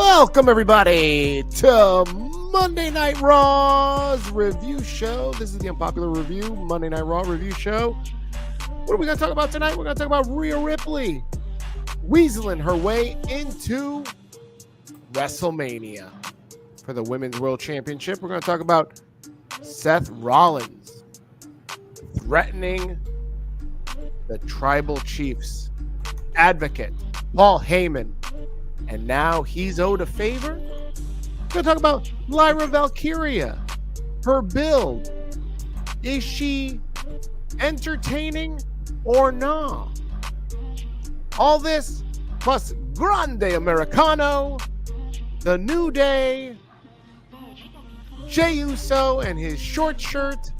Welcome, everybody, to Monday Night Raw's review show. This is the Unpopular Review, Monday Night Raw review show. What are we going to talk about tonight? We're going to talk about Rhea Ripley weaseling her way into Wrestlemania for the Women's World Championship. We're going to talk about Seth Rollins threatening the Tribal Chief's advocate, Paul Heyman, and now he's owed a favor. We're going to talk about Lyra Valkyria, her build. Is she entertaining or not? All this plus Grande Americano, the New Day, Jey Uso and his short shirt.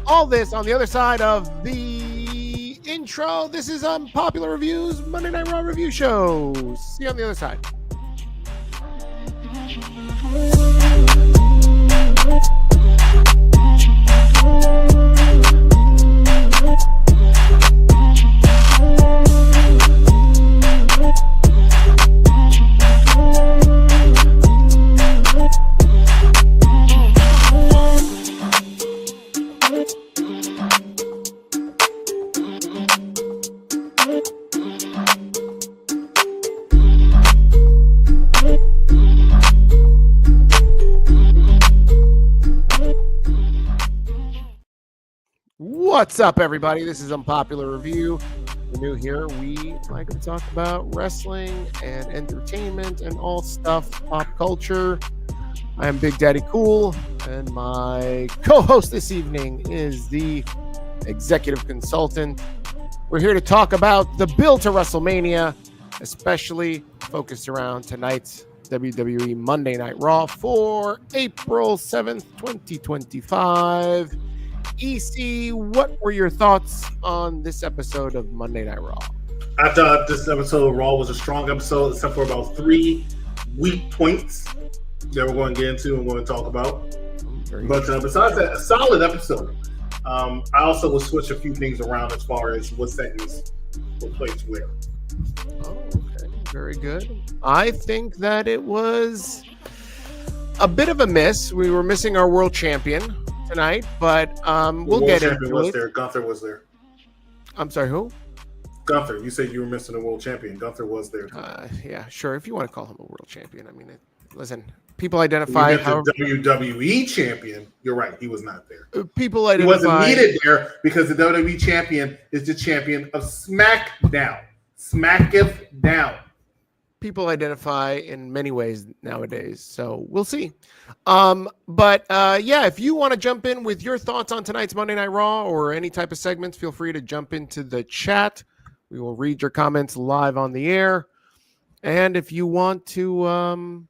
All this on the other side of the intro. This is Unpopular Reviews, Monday Night Raw review show. See you on the other side. What's up, everybody? This is Unpopular Review. If you're new here, we like to talk about wrestling and entertainment and all stuff pop culture. I am Big Daddy Cool, and my co-host this evening is the executive consultant. We're here to talk about the build to WrestleMania, especially focused around tonight's WWE Monday Night Raw for April 7th, 2025. EC, what were your thoughts on this episode of Monday Night Raw? I thought this episode of Raw was a strong episode, except for about 3 weak points that we're going to get into and we're going to talk about. But besides that, a solid episode. I also will switch a few things around as far as what segments were placed where. Oh, okay. Very good. I think that it was a bit of a miss. We were missing our world champion tonight, but we'll get into it. There. Gunther was there. I'm sorry, who? Gunther. You said you were missing a world champion. Gunther was there. Yeah, sure. If you want to call him a world champion, I mean, listen. People identify the WWE champion. You're right. He was not there. People identify. He wasn't needed there because the WWE champion is the champion of SmackDown. Smacketh down. People identify in many ways nowadays, so we'll see. Yeah, if you want to jump in with your thoughts on tonight's Monday Night Raw or any type of segments, feel free to jump into the chat. We will read your comments live on the air. And if you want to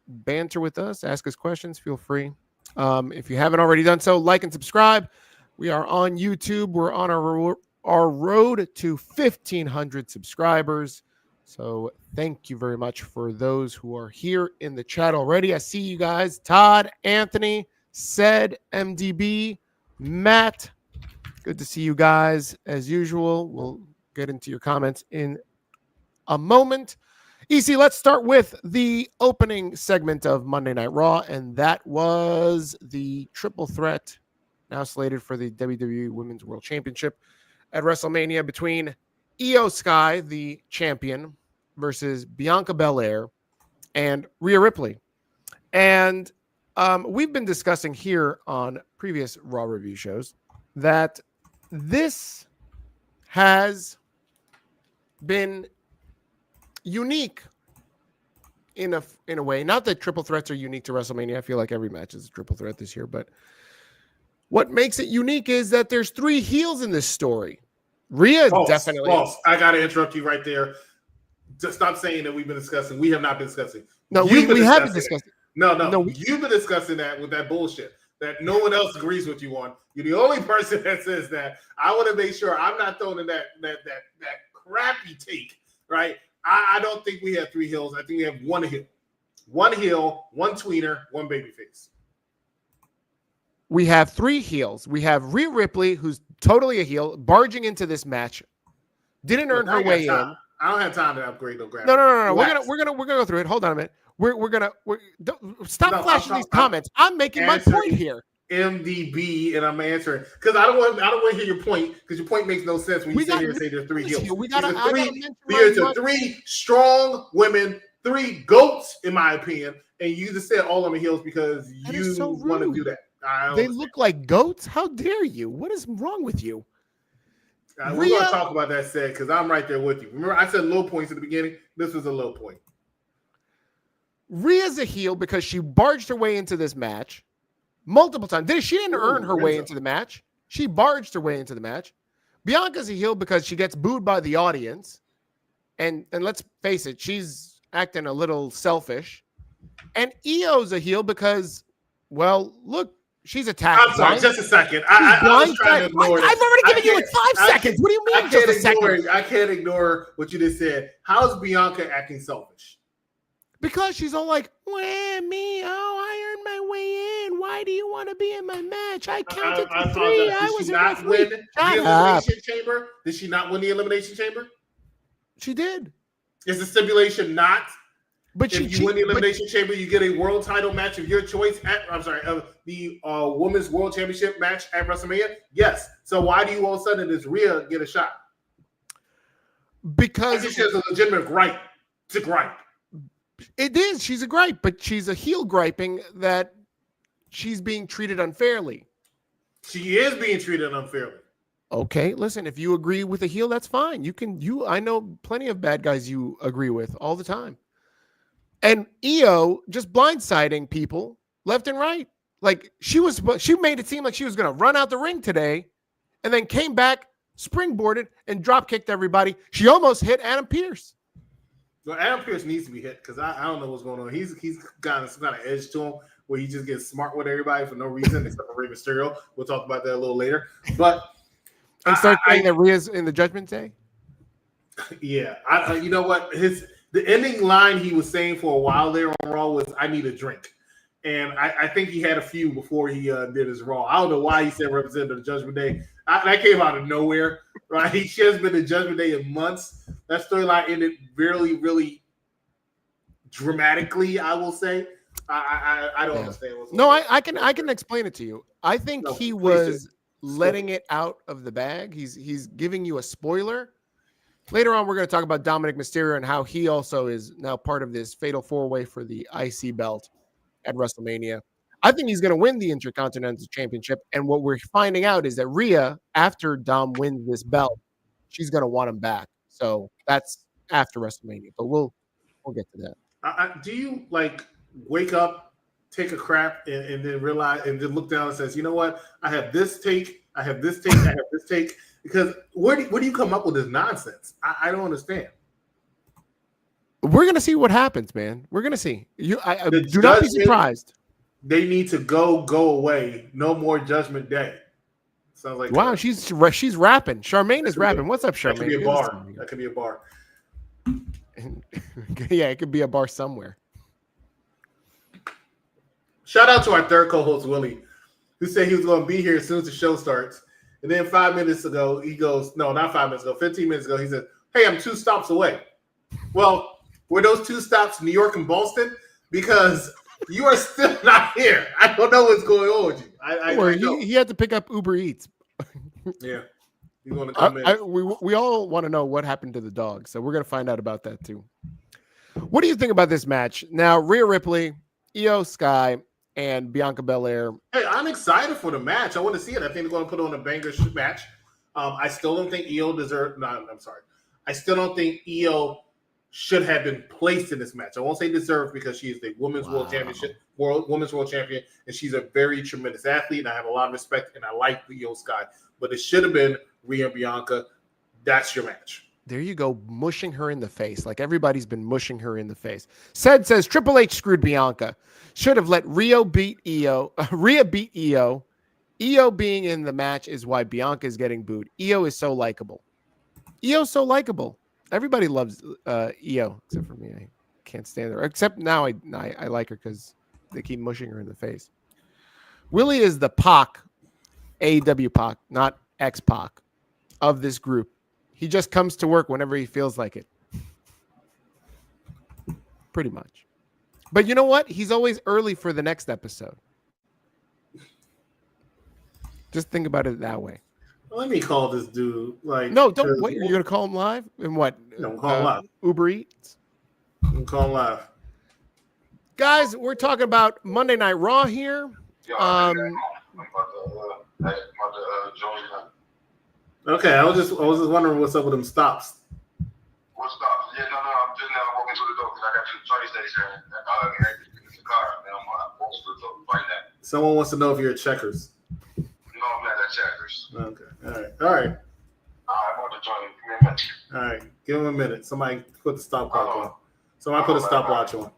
banter with us, ask us questions, feel free. If you haven't already done so, like and subscribe. We are on YouTube. We're on our road to 1,500 subscribers. So thank you very much for those who are here in the chat already. I see you guys. Todd, Anthony, Said, MDB, Matt. Good to see you guys as usual. We'll get into your comments in a moment. EC, let's start with the opening segment of Monday Night Raw, and that was the triple threat now slated for the WWE Women's World Championship at WrestleMania between Io Sky, the champion, versus Bianca Belair and Rhea Ripley. And we've been discussing here on previous Raw review shows that this has been unique in a way. Not that triple threats are unique to WrestleMania. I feel like every match is a triple threat this year, but what makes it unique is that there's 3 heels in this story. Rhea definitely. False. I got to interrupt you right there. Just stop saying that we've been discussing. We have not been discussing. No, we haven't discussed it. No. You've been discussing that with that bullshit that no one else agrees with you on. You're the only person that says that. I want to make sure I'm not throwing in that crappy take, right? I don't think we have 3 heels. I think we have 1 heel. 1 heel, 1 tweener, 1 babyface. We have 3 heels. We have Rhea Ripley, who's totally a heel, barging into this match, didn't earn her way in. I don't have time to upgrade no graphics. No. We're gonna go through it. Hold on a minute. Stop flashing these comments. I'm making my point here. MDB, and I'm answering because I don't want to hear your point because your point makes no sense when you sit here and say there's 3 heels. There's three strong women, 3 goats in my opinion, and you just said all on the heels because you want to do that. They look like goats. How dare you? What is wrong with you? We're going to talk about that set because I'm right there with you. Remember, I said low points at the beginning. This was a low point. Rhea's a heel because she barged her way into this match multiple times. She didn't earn her way into the match. She barged her way into the match. Bianca's a heel because she gets booed by the audience. And let's face it, she's acting a little selfish. And Io's a heel because, well, look, she's attacked. I'm sorry, just a second. I was trying to ignore I've already given you like 5 seconds. What do you mean just a second? I can't ignore what you just said. How's Bianca acting selfish? Because she's all like, well, me, I earned my way in. Why do you want to be in my match? I counted to 3. I was not win the Elimination Chamber? Did she not win the Elimination Chamber? She did. Is the stipulation not? But if you win the Elimination Chamber, you get a world title match of your choice of the Women's World Championship match at WrestleMania? Yes. So why do you all of a sudden does Rhea get a shot? Because she has a legitimate right to gripe. It is. She's a gripe, but she's a heel griping that she's being treated unfairly. She is being treated unfairly. Okay, listen, if you agree with a heel, that's fine. I know plenty of bad guys you agree with all the time. And Io just blindsiding people left and right. Like she made it seem like she was going to run out the ring today and then came back, springboarded and drop kicked everybody. She almost hit Adam Pearce. So Adam Pearce needs to be hit because I don't know what's going on. He's got some kind of edge to him where he just gets smart with everybody for no reason except for Rey Mysterio. We'll talk about that a little later. But and start saying that Rhea's in the Judgment Day. Yeah, you know what? The ending line he was saying for a while there on Raw was, "I need a drink," and I think he had a few before he did his Raw. I don't know why he said representative of the Judgment Day. That came out of nowhere, right? She hasn't been in Judgment Day in months. That storyline ended really, really dramatically, I will say. I don't understand what's going on. I can explain it to you. I think he was letting it out of the bag. He's giving you a spoiler. Later on, we're going to talk about Dominik Mysterio and how he also is now part of this fatal 4-way for the IC belt at WrestleMania. I think he's going to win the Intercontinental Championship. And what we're finding out is that Rhea, after Dom wins this belt, she's going to want him back. So that's after WrestleMania. But we'll get to that. Do you wake up, take a crap, and then realize and then look down and says, you know what? I have this take. I have this take. I have this take. Because where do you come up with this nonsense? I don't understand. We're gonna see what happens, man. We're gonna see. I do not be surprised. They need to go away. No more Judgment Day. Sounds like wow. She's rapping. Charmaine is rapping. What's up, Charmaine? That could be a bar. That could be a bar. Yeah, it could be a bar somewhere. Shout out to our third co-host Willie, who said he was going to be here as soon as the show starts. And then 5 minutes ago, he goes, no, not 5 minutes ago, 15 minutes ago, he said, hey, I'm 2 stops away. Well, were those 2 stops New York and Boston? Because you are still not here. I don't know what's going on with you. He had to pick up Uber Eats. Yeah. You want to come in? We all want to know what happened to the dog, so we're going to find out about that too. What do you think about this match? Now, Rhea Ripley, Io Sky, and Bianca Belair. Hey, I'm excited for the match. I want to see it. I think they're going to put on a banger match. I still don't think Io deserved. No, I'm sorry. I still don't think Io should have been placed in this match. I won't say deserved because she is the Women's World Champion, and she's a very tremendous athlete, and I have a lot of respect, and I like Io Sky. But it should have been Rhea and Bianca. That's your match. There you go, mushing her in the face, like everybody's been mushing her in the face. Says Triple H screwed Bianca. Should have let Rhea beat Io. Rhea beat Io. Io being in the match is why Bianca is getting booed. Io is so likable. Io's so likable. Everybody loves Io, except for me. I can't stand her. Except now I like her because they keep mushing her in the face. Willie is the Pac, AEW Pac, not X-Pac, of this group. He just comes to work whenever he feels like it. Pretty much. But you know what? He's always early for the next episode. Just think about it that way. Let me call this dude. No, don't wait. You're going to call him live? And what? No, call him live. Uber Eats? I'm calling live. Guys, we're talking about Monday Night Raw here. Okay, I was just wondering what's up with them stops. What stops? Yeah, no, I'm just now walking to the door because I got to the train station and it's a car. And I'm walking to the door right now. Someone wants to know if you're at Checkers. No, I'm not at Checkers. Okay, all right. I'm about to join. Give me a minute. All right, give him a minute. Somebody put the stopwatch on. Somebody put a stopwatch on.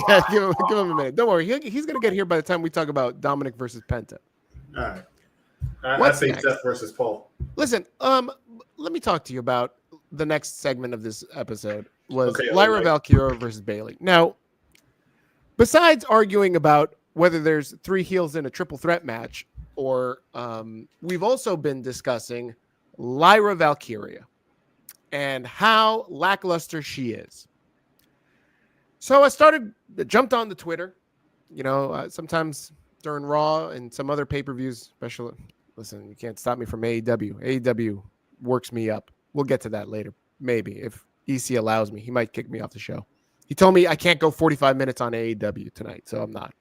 Yeah, give him a minute. Don't worry. He's going to get here by the time we talk about Dominik versus Penta. All right. I say Seth versus Paul. Listen, let me talk to you about the next segment of this episode was Lyra Valkyria versus Bayley. Now, besides arguing about whether there's 3 heels in a triple threat match, or we've also been discussing Lyra Valkyria and how lackluster she is. So I jumped on the Twitter, sometimes during Raw and some other pay-per-views, especially. Listen, you can't stop me from AEW. AEW works me up. We'll get to that later. Maybe if EC allows me, he might kick me off the show. He told me I can't go 45 minutes on AEW tonight, so I'm not.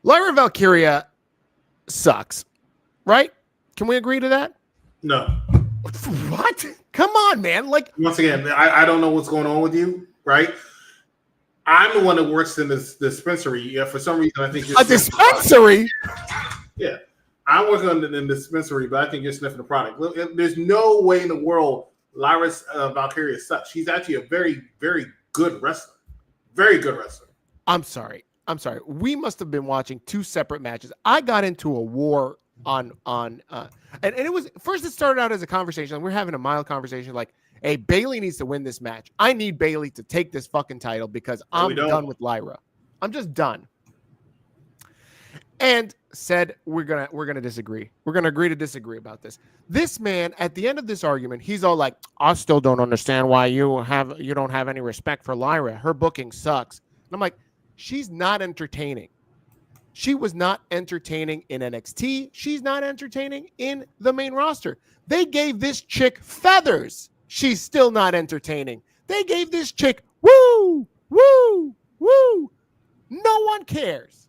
Lyra Valkyria sucks, right? Can we agree to that? No. What? Come on, man. Once again, I don't know what's going on with you, right? I'm the one that works in this dispensary. Yeah, for some reason, I think you're a dispensary. Yeah, I'm working in the dispensary, but I think you're sniffing the product. There's no way in the world Lyra Valkyria sucks. She's actually a very, very good wrestler. Very good wrestler. I'm sorry. We must have been watching 2 separate matches. I got into a war and it was first. It started out as a conversation. We're having a mild conversation, like, "Hey, Bayley needs to win this match. I need Bayley to take this fucking title because I'm done with Lyra. I'm just done." And said we're gonna disagree. We're gonna agree to disagree about this. This man, at the end of this argument, he's all like, "I still don't understand why you don't have any respect for Lyra. Her booking sucks." And I'm like, she's not entertaining. She was not entertaining in NXT. She's not entertaining in the main roster. They gave this chick feathers. She's still not entertaining. They gave this chick woo, woo, woo. No one cares.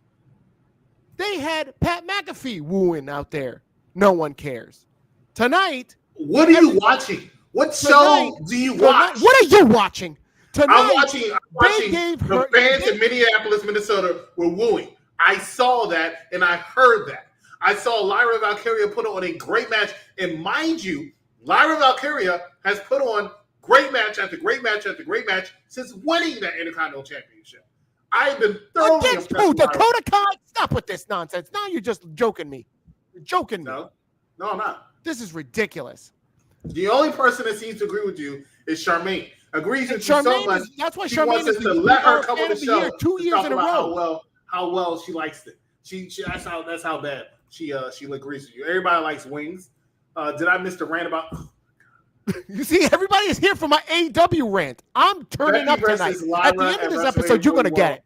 They had Pat McAfee wooing out there. No one cares. Tonight. What are you watching? What show do you watch? What are you watching? Tonight, I'm watching the fans in Minneapolis, Minnesota were wooing. I saw that and I heard that. I saw Lyra Valkyria put on a great match. And mind you, Lyra Valkyria has put on great match after great match after great match since winning that Intercontinental Championship. I've been thoroughly against who? Dakota Kai? Stop with this nonsense. Now you're just joking me. You're joking me. No, I'm not. This is ridiculous. The only person that seems to agree with you is Charmaine. Agrees with you so much. That's why she Charmaine wants is us to let her come on the show 2 years in a row. How well she likes it. She that's how bad she agrees with you. Everybody likes wings. Did I miss the rant about? You see, everybody is here for my AEW rant. I'm turning up tonight. At the end of this episode, you're gonna get it.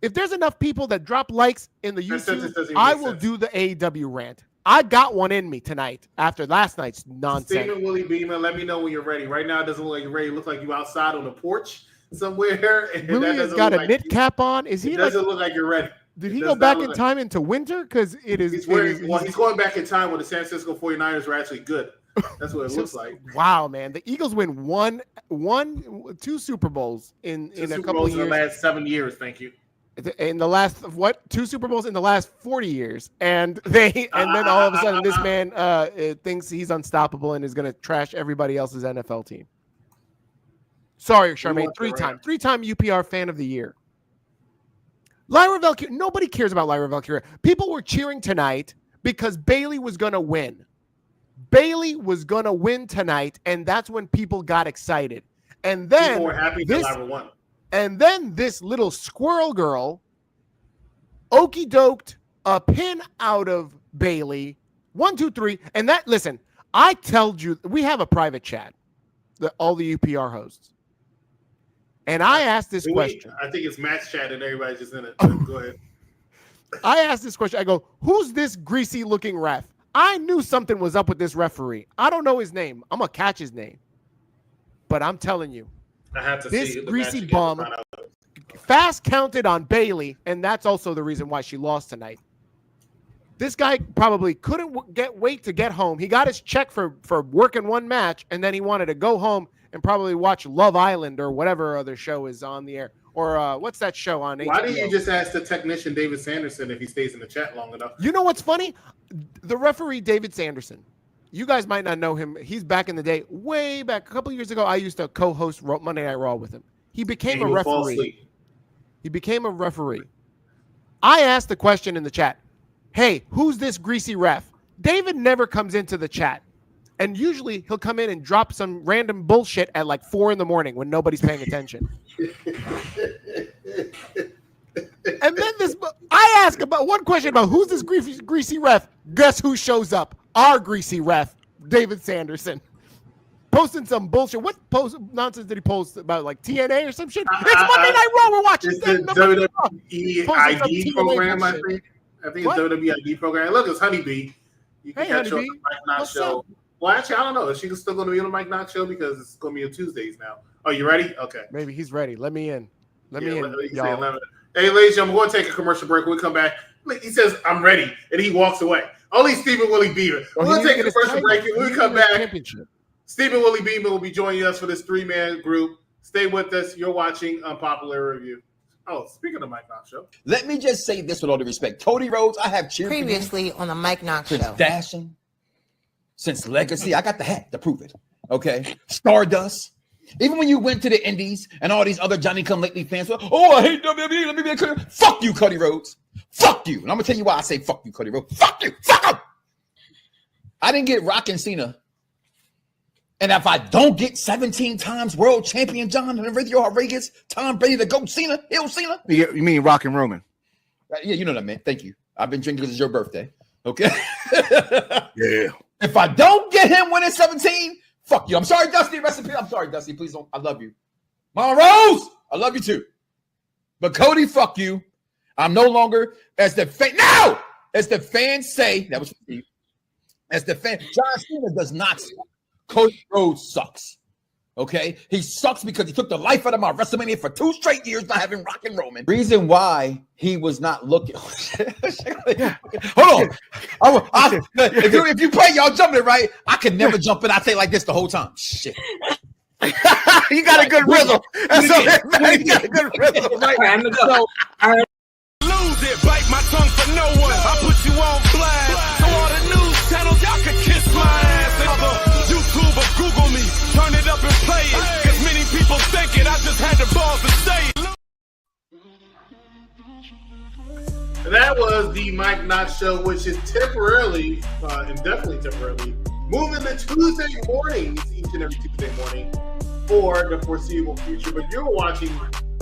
If there's enough people that drop likes in the YouTube, I will do the AEW rant. I got one in me tonight after last night's nonsense. Stephen Willie Beeman, let me know when you're ready. Right now, it doesn't look like you're ready. It looks like you're outside on the porch somewhere. And Willie has got a knit cap on. Is he? It doesn't look like you're ready. Did he go back in time into winter? Because it is. He's going back in time when the San Francisco 49ers were actually good. That's what it looks like. Wow, man! The Eagles win two Super Bowls in a couple of years. In the last 7 years. Thank you. In the last 2 Super Bowls in the last 40 years, and then all of a sudden this man thinks he's unstoppable and is going to trash everybody else's NFL team. Sorry, Charmaine, three-time UPR fan of the year. Lyra Valkyria. Nobody cares about Lyra Valkyria. People were cheering tonight because Bayley was going to win. Bayley was going to win tonight, and that's when people got excited. And then people were happy that Lyra won. And then this little squirrel girl okey-doked a pin out of Bayley 1, 2, 3. And that, listen, I told you, we have a private chat, all the UPR hosts. And I asked this question. I think it's match chat and everybody's just in it. Go ahead. I asked this question. I go, who's this greasy looking ref? I knew something was up with this referee. I don't know his name. I'm going to catch his name. But I'm telling you, I have to this see the greasy bum fast counted on Bailey, and that's also the reason why she lost tonight. This guy probably couldn't wait to get home. He got his check for working one match, and then he wanted to go home and probably watch Love Island or whatever other show is on the air. Or what's that show on HBO? Why didn't you just ask the technician David Sanderson if he stays in the chat long enough? You know what's funny? The referee, David Sanderson. You guys might not know him. He's back in the day, way back. A couple of years ago, I used to co-host Monday Night Raw with him. He became a referee. He became a referee. I asked the question in the chat, hey, who's this greasy ref? David never comes into the chat. And usually he'll come in and drop some random bullshit at like 4 a.m. when nobody's paying attention. And then I ask about one question about who's this greasy ref. Guess who shows up? Our greasy ref, David Sanderson. Posting some bullshit. What nonsense did he post about, like TNA or some shit? It's Monday Night Raw. We're watching. It's the WWE ID program, I think. I think it's WWE ID program. Look, it's Honeybee. You can catch her on the Mike Knox show. Up? Well, actually, I don't know. Is she still going to be on the Mike Knox show? Because it's going to be on Tuesdays now. Oh, you ready? Okay. Maybe he's ready. Let me in. Let me in, y'all. Hey, ladies and gentlemen, we're going to take a commercial break. When we come back, he says, I'm ready. And he walks away. Only Stephen Willie Beaver. We're going to take a commercial break. And when we come back, Stephen Willie Beaver will be joining us for this 3-man group. Stay with us. You're watching Unpopular Review. Oh, speaking of Mike Knox show. Let me just say this with all due respect. Cody Rhodes, I have cheered previously on the Mike Knox show. Since Dashing, since Legacy. I got the hat to prove it. Okay. Stardust. Even when you went to the Indies and all these other Johnny-come-lately fans were, oh, I hate WWE. Let me be clear. Fuck you, Cody Rhodes. Fuck you. And I'm going to tell you why I say fuck you, Cody Rhodes. Fuck you. Fuck him. I didn't get Rock and Cena. And if I don't get 17 times world champion John and Enrique Rodriguez, Tom Brady to go Cena, Hill Cena. You mean Rock and Roman? Yeah, you know what I meant. Thank you. I've been drinking because it's your birthday. Okay? Yeah. If I don't get him winning 17, fuck you. I'm sorry, Dusty. Recipe. I'm sorry, Dusty. Please don't. I love you. Mama Rose, I love you too. But Cody, fuck you. I'm no longer, as the fans say, that was for Steve. As the fan, John Cena does not suck. Cody Rhodes sucks. Okay? He sucks because he took the life out of my Wrestlemania for 2 straight years not having Rock and Roman. Reason why he was not looking. Hold on. If you play, y'all jumping it, right? I could never jump in. I say like this the whole time. Shit. You got a good rhythm. You got a good rhythm. Right? So, lose it, bite my tongue for no one. I put you on blast. So all the news channels, y'all can kiss my ass. YouTube or Google me, turn it up and play it. Cause many people think it, I just had the balls to say it. That was the Mike Knox show, which is temporarily, and definitely temporarily, moving to Tuesday mornings, each and every Tuesday morning for the foreseeable future. But you're watching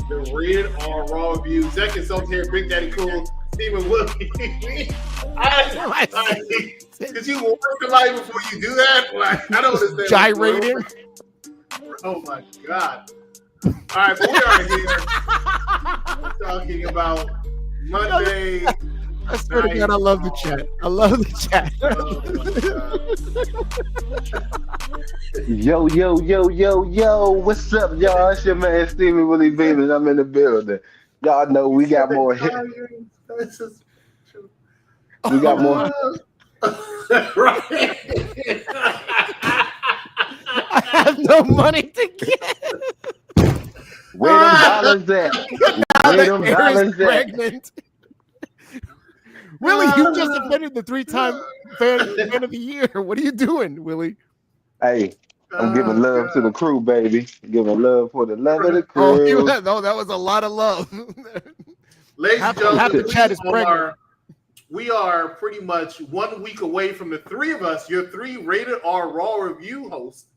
the Rated R Raw Review. Zach and Sultan here, Big Daddy Cool, Stephen Wilkie. Did you warn somebody before you do that? Like, I don't understand. Gyrating. Oh my God. All right, but we are here talking about Monday. I swear to God, I love the chat. I love the chat. Yo, what's up, y'all? It's your man, Stephen Willie Beaver. I'm in the building. Y'all know we got more hits. We got more. I have no money to get. Where them dollars at? Where them dollars at? Willie, you just offended the 3-time fan of the year. What are you doing, Willie? Hey, I'm giving love to the crew, baby. Giving love for the love of the crew. Oh, that was a lot of love. Ladies and gentlemen, half the chat is pregnant. We are pretty much 1 week away from the 3 of us, your 3 Rated R Raw Review hosts,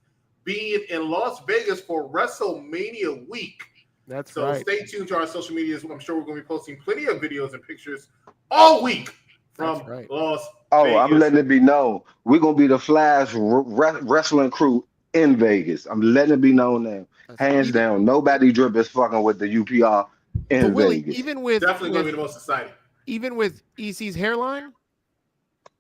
being in Las Vegas for WrestleMania week. That's so right. Stay tuned to our social medias. I'm sure we're going to be posting plenty of videos and pictures all week from Las Oh, I'm Vegas. letting it be known. We're gonna be the Flash wrestling crew in Vegas. I'm letting it be known now. Hands down, nobody drip is fucking with the UPR in But Willie, Vegas. even with Definitely going to be the most exciting. even with EC's hairline,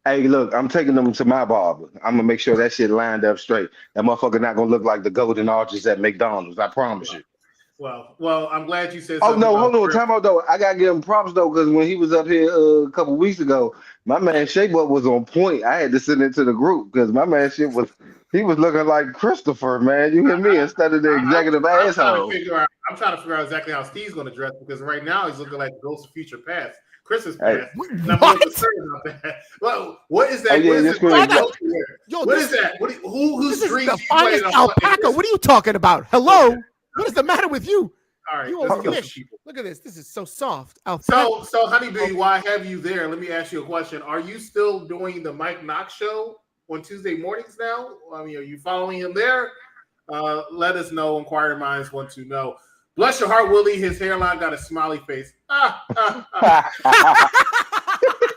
Hey, look, I'm taking them to my barber. I'm gonna make sure that shit lined up straight. That motherfucker not gonna look like the golden arches at McDonald's. I promise you. Well, I'm glad you said Oh something. no, about hold on, Chris. time out though. I gotta give him props though, because when he was up here a couple weeks ago, my man Shape Up was on point. I had to send it to the group because my man shit was he was looking like Christopher, man. You hear me? Instead of the executive asshole. I'm trying to figure out exactly how Steve's going to dress because right now he's looking like Ghost of Future Past. Chris's past. And I'm a little concerned about that. Well, what is that? Oh, yeah, what is this it? really- What is that? Whose this is dreams the you playing finest on alpaca. fucking- What are you talking about? Hello? What is the matter with you? All right, You let's over get there. some people. Look at this. This is so soft. Alpaca. So Honeybee, why have you there? Let me ask you a question. Are you still doing the Mike Knox show on Tuesday mornings now? I mean, are you following him there? Let us know. Inquiring minds want to know. Bless your heart, Willie. His hairline got a smiley face.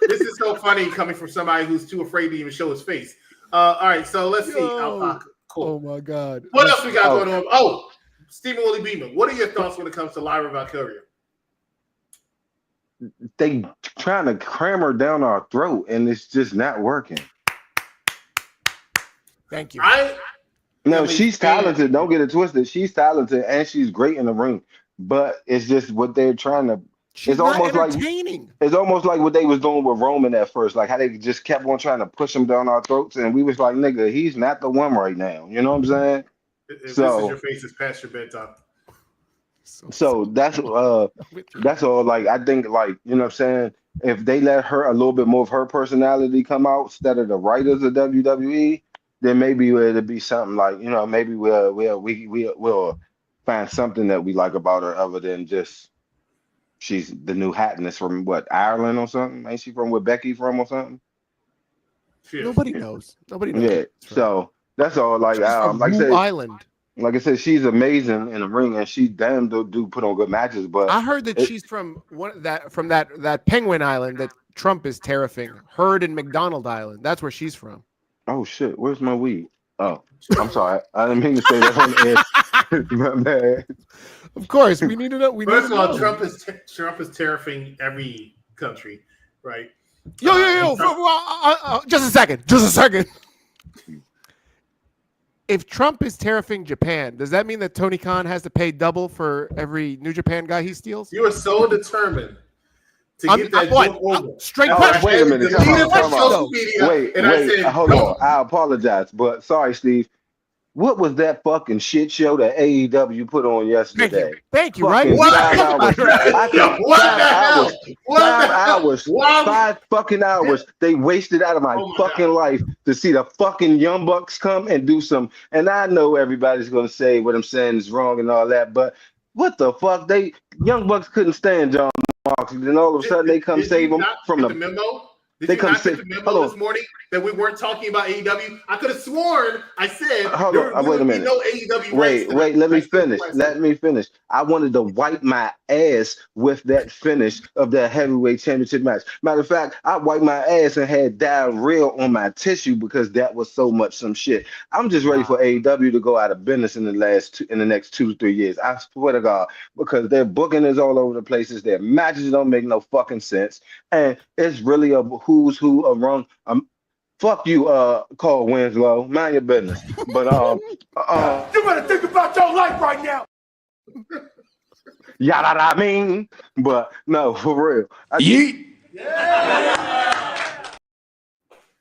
This is so funny coming from somebody who's too afraid to even show his face. All right, so let's see. Alpaca. Cool. Oh my God. What else we got going on? Oh, Stephen Willie Beeman. What are your thoughts when it comes to Lyra Valkyria? They trying to cram her down our throat, and it's just not working. Thank you. No, she's talented. Don't get it twisted. She's talented and she's great in the ring. But it's just what they're trying to. She's it's almost not like entertaining. it's almost like what they was doing with Roman at first, like how they just kept on trying to push him down our throats, and we was like, "Nigga, he's not the one right now." You know what I'm saying? If this is So- your face, it's past your bedtime. So that's all. Like I think, like you know what I'm saying. If they let her a little bit more of her personality come out instead of the writers of WWE, then maybe it'll be something like maybe we'll find something that we like about her other than just she's the new Hatness from what Ireland or something. Ain't she from where Becky from or something? Nobody knows. Nobody knows. Yeah. So that's all. Like She's from like I Blue said, Island. like I said, she's amazing in the ring, and she damn do put on good matches. But I heard that she's from that Penguin Island that Trump is tariffing. Heard in McDonald Island. That's where she's from. Oh shit, where's my weed? Oh, I'm sorry. I didn't mean to say that on the air. My bad. Of course, we need to know. First of all, Trump is tariffing every country, right? Yo. Just a second. If Trump is tariffing Japan, does that mean that Tony Khan has to pay double for every New Japan guy he steals? You are so determined to get that joke over. Straight Oh, question. wait a minute. Deleted from Time out. social media, Wait, and I said, hold on. I apologize, but sorry, Steve. What was that fucking shit show that AEW put on yesterday? Thank you. Right? Fucking What? 5 hours. What the hell? What the hell? 5 hours. Why- 5 fucking hours. They wasted out of my Oh my fucking life to see the fucking Young Bucks come and do some. And I know everybody's gonna say what I'm saying is wrong and all that, but what the fuck? Young Bucks couldn't stand John Moxley. Then all of a sudden they come Did save you him not from get the. the memo. Did They you come not get say- the memo hold on. this morning that we weren't talking about AEW? I could have sworn I said Hold there on, would wait a be minute. no AEW. Wait, let me finish. Let me finish. I wanted to wipe my ass with that finish of that heavyweight championship match. Matter of fact, I wiped my ass and had diarrhea on my tissue because that was so much some shit. I'm just ready for AEW to go out of business in the next 2 to 3 years. I swear to God, because their booking is all over the places. Their matches don't make no fucking sense, and it's really a who's who around. Fuck you, Carl Winslow. Mind your business. But You better think about your life right now. yada I mean. But no, for real.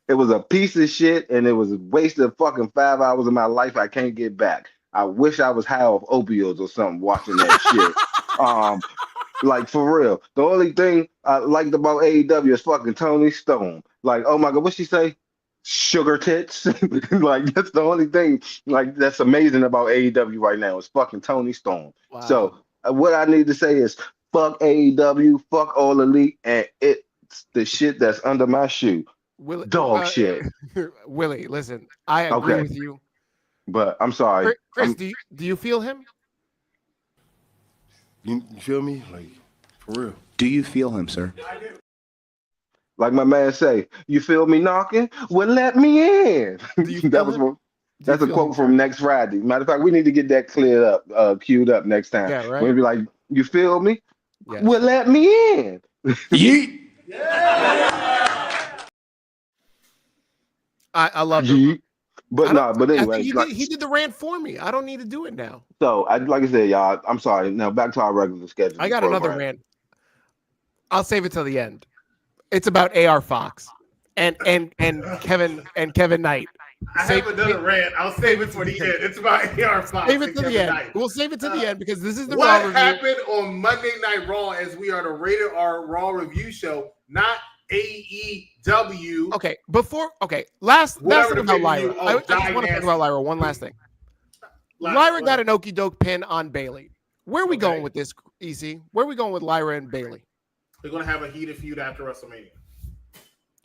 It was a piece of shit, and it was a waste of fucking 5 hours of my life I can't get back. I wish I was high off opioids or something watching that shit. Like for real. The only thing I liked about AEW is fucking Tony Storm. Like, oh my God, what'd she say? Sugar tits. Like that's the only thing like that's amazing about AEW right now is fucking Tony Storm. Wow. So what I need to say is fuck AEW, fuck All Elite, and it's the shit that's under my shoe. Dog shit. Willie, listen, I agree with you. But I'm sorry. Chris, do you feel him? You feel me? Like, for real. Do you feel him, sir? Like my man say, you feel me knocking? Well, let me in. Do you feel That was him? one. Do you That's a feel quote him? from next Friday. Matter of fact, we need to get that cleared up, queued up next time. Yeah, right. We'll be like, you feel me? Yes. Well, let me in. Yeet. I love it. Yeet. But I no, but think anyway, like, he did the rant for me. I don't need to do it now. so like I said, y'all, I'm sorry. Now back to our regular schedule. I got another rant. I'll save it till the end. It's about AR Fox and Kevin Knight. I have another rant. I'll save it for the end. It's about AR Fox. Save it to the end. Knight. We'll save it to the end because this is the what Raw review. happened on Monday Night Raw, as we are the Rated R Raw review show, not AEW. Okay, last thing about Lyra. I just want to talk about Lyra. One last thing. Lyra got an okie doke pin on Bayley. Where are we going with this, EC? Where are we going with Lyra and Bayley? They're gonna have a heated feud after WrestleMania.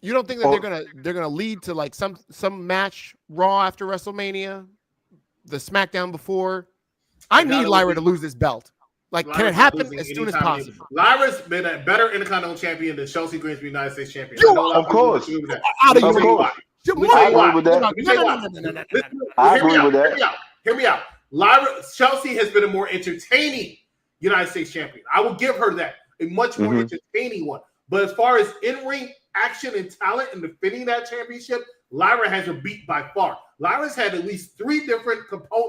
You don't think that they're gonna lead to like some match Raw after WrestleMania, the SmackDown before? I need Lyra to lose this belt. Like, can it happen as soon as possible? Lyra's been a better Intercontinental Champion than Chelsea Green's been United States Champion. Of course. Out of Of your course. I agree with that. I agree with that. Hear me out. Chelsea has been a more entertaining United States Champion. I will give her that. A much more entertaining one. But as far as in-ring action and talent and defending that championship, Lyra has her beat by far. Lyra's had at least 3 different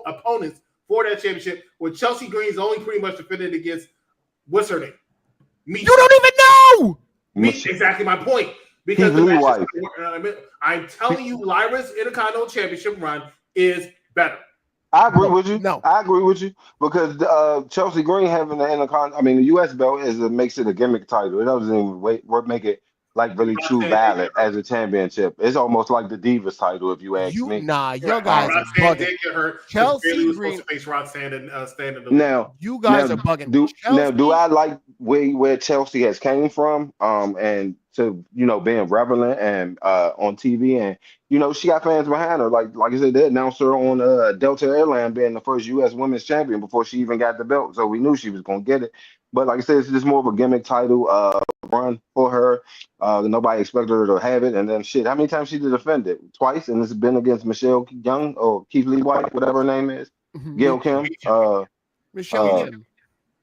opponents for that championship, where Chelsea Green's only pretty much defended against, what's her name? Misha. You don't even know! Exactly my point. Because I'm telling you, Lyra's Intercontinental Championship run is better. I agree with you. No. I agree with you because Chelsea Green having the U.S. belt makes it a gimmick title. It doesn't even make it like really true valid as a championship. It's almost like the Divas title, if you ask me. Nah, your guys are bugging. Chelsea Green supposed to face Roxanne and stand in the now, you guys are bugging. Do I like where Chelsea has came from? And to being relevant and on TV, and she got fans behind her. Like I said, they announced her on Delta Airline being the first U.S. Women's Champion before she even got the belt, so we knew she was gonna get it. But like I said, it's just more of a gimmick title run for her. Nobody expected her to have it, and then shit, how many times she did defend it? Twice, and it's been against Michelle Young or Keith Lee White, whatever her name is, Gail Kim, Michelle Kim.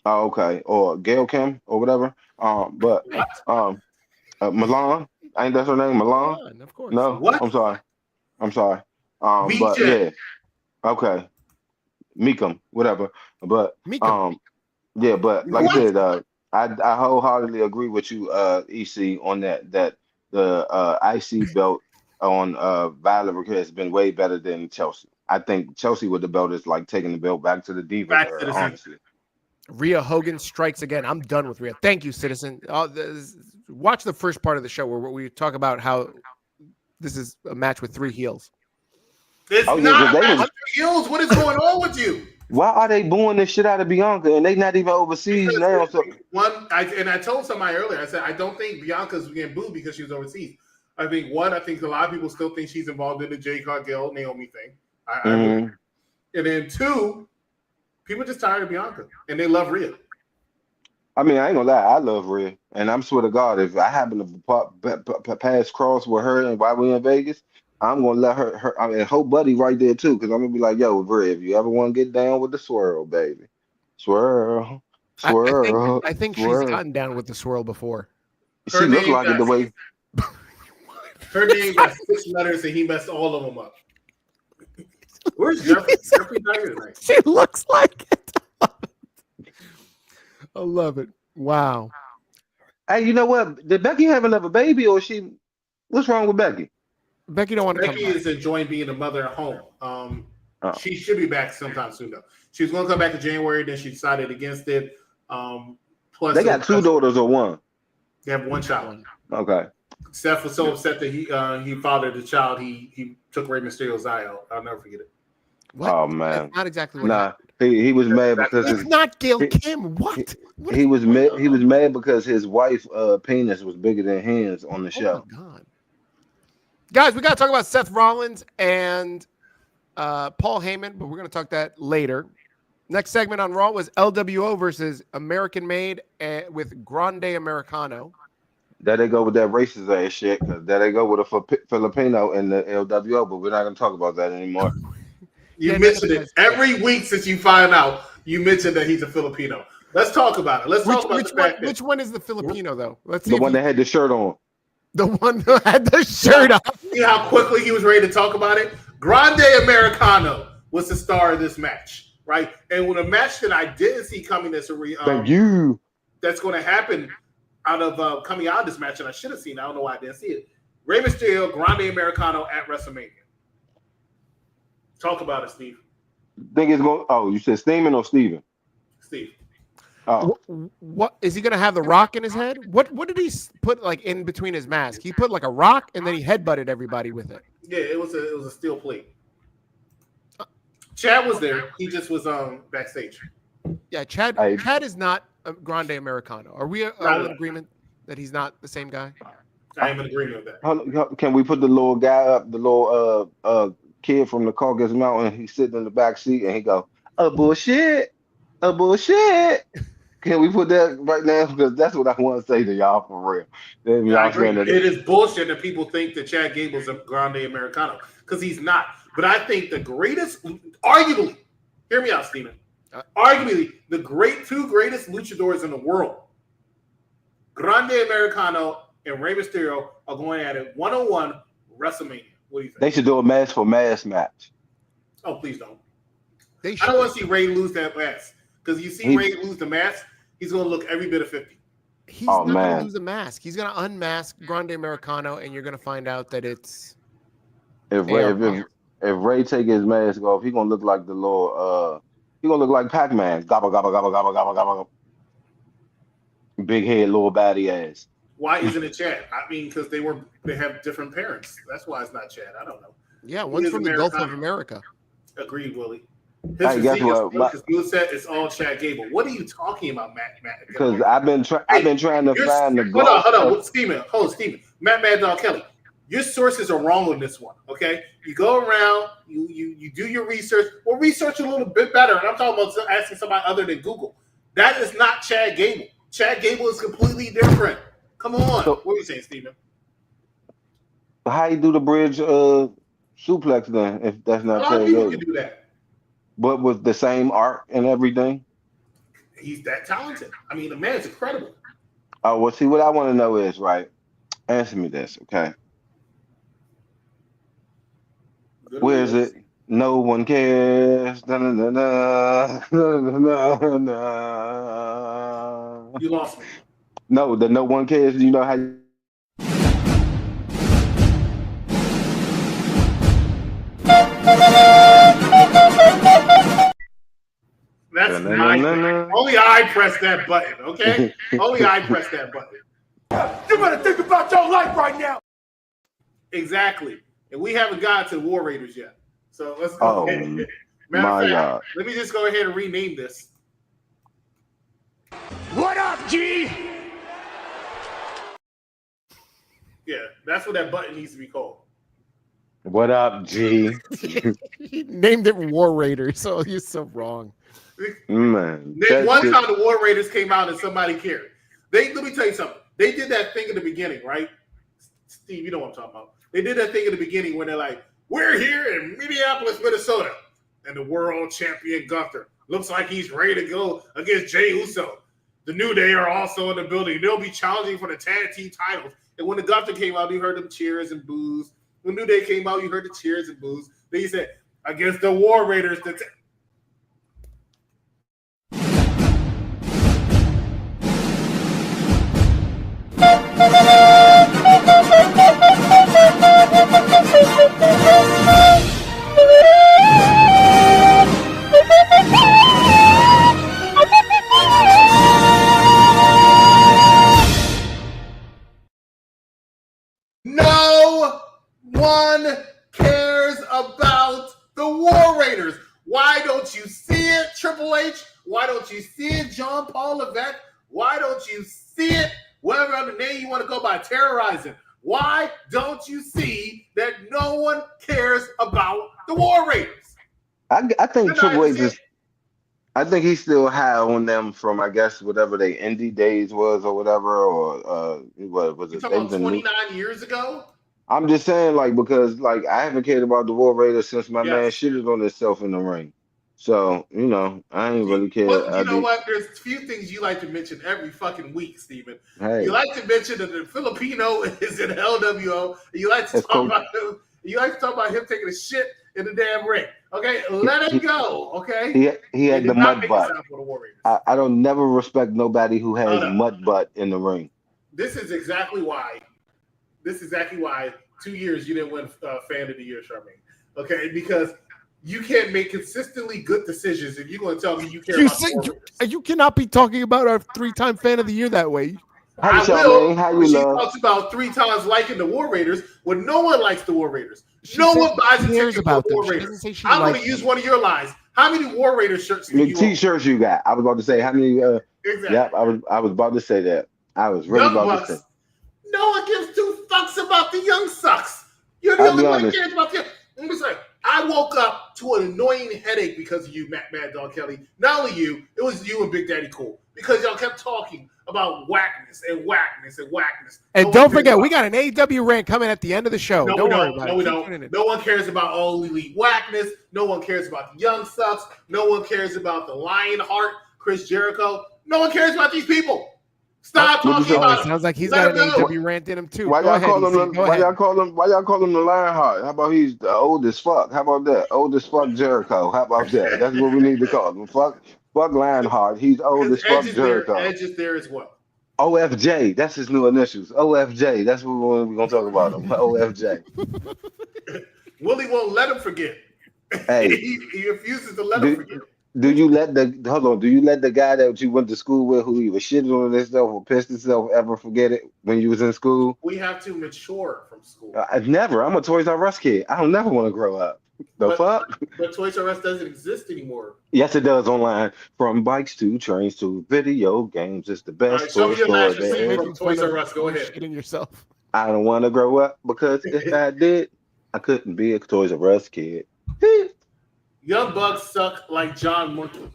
Oh, okay, or Gail Kim or whatever. Milan, ain't that her name? Milan? Of course. No, what? I'm sorry. But yeah, okay, Meekum, whatever. But yeah, but like I said, I wholeheartedly agree with you, EC, on that the IC belt on Violet has been way better than Chelsea. I think Chelsea with the belt is like taking the belt back to the Divas era, honestly. Rhea Hogan strikes again. I'm done with Rhea. Thank you, citizen. Watch the first part of the show where we talk about how this is a match with 3 heels. It's not a match with heels. What is going on with you? Why are they booing this shit out of Bianca and they not even overseas now? So I told somebody earlier, I said, I don't think Bianca's getting booed because she was overseas. I think a lot of people still think she's involved in the Jade Cargill Naomi thing. And then 2, people just tired of Bianca and they love Rhea. I mean, I ain't gonna lie, I love Rhea, and I'm swear to God, if I happen to pass cross with her and while we in Vegas, I'm gonna let her buddy right there too, because I'm gonna be like, yo, Rhea, if you ever want to get down with the swirl, baby, swirl. I think she's gotten down with the swirl before. She looks like it the way. Her name got 6 letters and he messed all of them up. Where's Jeffrey? Jeffrey's not here tonight. She looks like it. I love it. Wow. Hey, you know what? Did Becky have another baby, or what's wrong with Becky? Becky don't want to come back. Becky is enjoying being a mother at home. She should be back sometime soon, though. She was going to come back in January, then she decided against it. Plus, they got 2 daughters or 1? They have 1 child. Okay. Seth was so upset that he fathered the child. He took Rey Mysterio's eye out. I'll never forget it. What? Oh man, that's not exactly what happened. He was mad because it's not Gail Kim. What? He was mad because his wife penis was bigger than his on the show. Oh my God. Guys, we got to talk about Seth Rollins and Paul Heyman, but we're going to talk that later. Next segment on Raw was LWO versus American Made with Grande Americano. There they go with that racist ass shit, because there they go with a Filipino in the LWO, but we're not going to talk about that anymore. You mentioned it every week since you find out. You mentioned that he's a Filipino. Let's talk about it. Let's talk about the fact that which one is the Filipino though? Let's see. The one that had the shirt on. The one that had the shirt on. See how quickly he was ready to talk about it? Grande Americano was the star of this match, right? And when a match that I didn't see coming that's Thank you. That's going to happen out of coming out of this match, and I should have seen. I don't know why I didn't see it. Rey Mysterio, Grande Americano at WrestleMania. Talk about it, Steve. Think it's going? Oh, you said Steamin' or Steven? Steve. Oh, What is he gonna have the rock in his head? What did he put like in between his mask? He put like a rock and then he headbutted everybody with it. Yeah, it was a steel plate. Chad was there. He just was backstage. Yeah, Chad is not a Grande Americano. Are we in agreement that he's not the same guy? I am in agreement with that. can we put the little guy up, the little kid from the Caucasus Mountain? He's sitting in the back seat and he go, bullshit. Can we put that right now? Because that's what I want to say to y'all for real. I agree. It is bullshit that people think that Chad Gable's a Grande Americano, because he's not. But I think the greatest, arguably, hear me out, Steven. Arguably, the two greatest luchadors in the world, Grande Americano and Rey Mysterio, are going at it 1-on-1 WrestleMania. What do you think? They should do a mask for mask match. Oh, please don't. I don't want to see Ray lose that mask. Because you see Ray lose the mask, he's going to look every bit of 50. He's not going to lose a mask. He's going to unmask Grande Americano, and you're going to find out that it's... If Ray take his mask off, he's going to look like the little... he's going to look like Pac-Man. Gobble, gobble, gobble, gobble, gobble, gobble. Big head, little baddie ass. Why isn't it Chad? I mean, because they have different parents. That's why it's not Chad. I don't know. Yeah, one's from the Gulf of America. Agreed, Willie. Hey, guess what? His moveset is all Chad Gable. What are you talking about, Matt? Because I've been trying to find the Hold on. Steven. Matt Mad Dog Kelly. Your sources are wrong on this one, okay? You go around, you do your research, or research a little bit better. And I'm talking about asking somebody other than Google. That is not Chad Gable. Chad Gable is completely different. Come on. What are you saying, Steven? How you do the bridge suplex then, if that's not Chad Gable? A lot of people can do that. But with the same art and everything? He's that talented. I mean, the man's incredible. Oh, well, see, what I want to know is, right, answer me this, okay? Where is it? No one cares. Da, da, da, da, da, da, da. You lost me. No, the no one cares. You know how you... That's nice. Only I press that button, okay? Only I press that button. You better think about your life right now. Exactly. And we haven't gotten to War Raiders yet. So let's go ahead. My God. Let me just go ahead and rename this. What up, G? Yeah, that's what that button needs to be called. What up, G? He named it War Raiders, so you're so wrong. Man, one time the War Raiders came out and somebody cared. Let me tell you something. They did that thing in the beginning, right? Steve, you know what I'm talking about. They did that thing in the beginning where they're like, we're here in Minneapolis, Minnesota, and the world champion Gunther looks like he's ready to go against Jey Uso. The New Day are also in the building. They'll be challenging for the tag team titles. And when the Gunther came out, you heard them cheers and boos. When New Day came out, you heard the cheers and boos. Then he said, against the War Raiders, no one cares about the War Raiders. Why don't you see it, Triple H? Why don't you see it, John Paul Levesque? Why don't you see it, whatever other name you want to go by, terrorizing? Why don't you see that no one cares about the War Raiders? I think Triple H is I think he's still high on them from, I guess, whatever they indie days was or whatever, or what was You it? talking about Even 29 years ago? I'm just saying, like, because like I haven't cared about the War Raiders since my man Yes. shitted on himself in the ring. So, I ain't really care. Well, you know what? There's a few things you like to mention every fucking week, Steven. Hey, You like to mention that the Filipino is in LWO. You like to It's talk cool. about him. You like to talk about him taking a shit in the damn ring. Okay, let it go. Okay, he had They the did not mud make butt. this out for the War Raiders. I don't never respect nobody who has no. mud butt in the ring. This is exactly why. 2 years you didn't win Fan of the Year, Charmaine. Okay, because you can't make consistently good decisions if you're going to tell me you care about the War Raiders. You cannot be talking about our 3-time Fan of the Year that way. Hi, I Charmaine. will. How But you she love? talks about 3 times liking the War Raiders when no one likes the War Raiders. She No says one buys she a cares ticket about for the them. War She Raiders. doesn't say she I'm going likes to use them. one of your lines. How many War Raider shirts do The you own? t-shirts you got. I was about to say how many. Exactly. Yep, I was about to say that. I was really Young about Bucks. to say. No one gives 2 fucks about the Young Sucks. You're the I'll only be one that honest. cares about the. Let me say, I woke up to an annoying headache because of you, Mad Dog Kelly. Not only you, it was you and Big Daddy Cool because y'all kept talking about whackness and whackness and whackness. And don't forget, we got an AEW rant coming at the end of the show. No, Don't we worry don't. about No, it. we Keep don't. tuning in. No one cares about All Elite Whackness. No one cares about the Young Sucks. No one cares about the Lionheart, Chris Jericho. No one cares about these people. Stop What'd you talking say? about It them. sounds like he's Let got an him go. AEW rant in him too. Why Go y'all ahead, call him? EC. Go ahead. Why y'all call him the Lionheart? How about he's the old as fuck? How about that? Old as fuck Jericho. How about that? That's what we need to call him. Fuck Lionheart. He's old as Because fuck Jericho. Edge is there as well. OFJ. That's his new initials. OFJ. That's what we're gonna talk about him. OFJ. Willie won't let him forget. Hey, he refuses to let him forget. do you let the guy that you went to school with who either shitted on himself or pissed himself ever forget it when you was in school? We have to mature from school. I've never. I'm a Toys R Us kid. I don't never want to grow up. Fuck? But Toys R Us doesn't exist anymore. Yes, it does online. From bikes to trains to video games, it's the best Show toy me your store match there. from Toys R Us. Go ahead. Shitting yourself. I don't want to grow up because if I did, I couldn't be a Toys R Us kid. Young Bucks suck like John Monkey.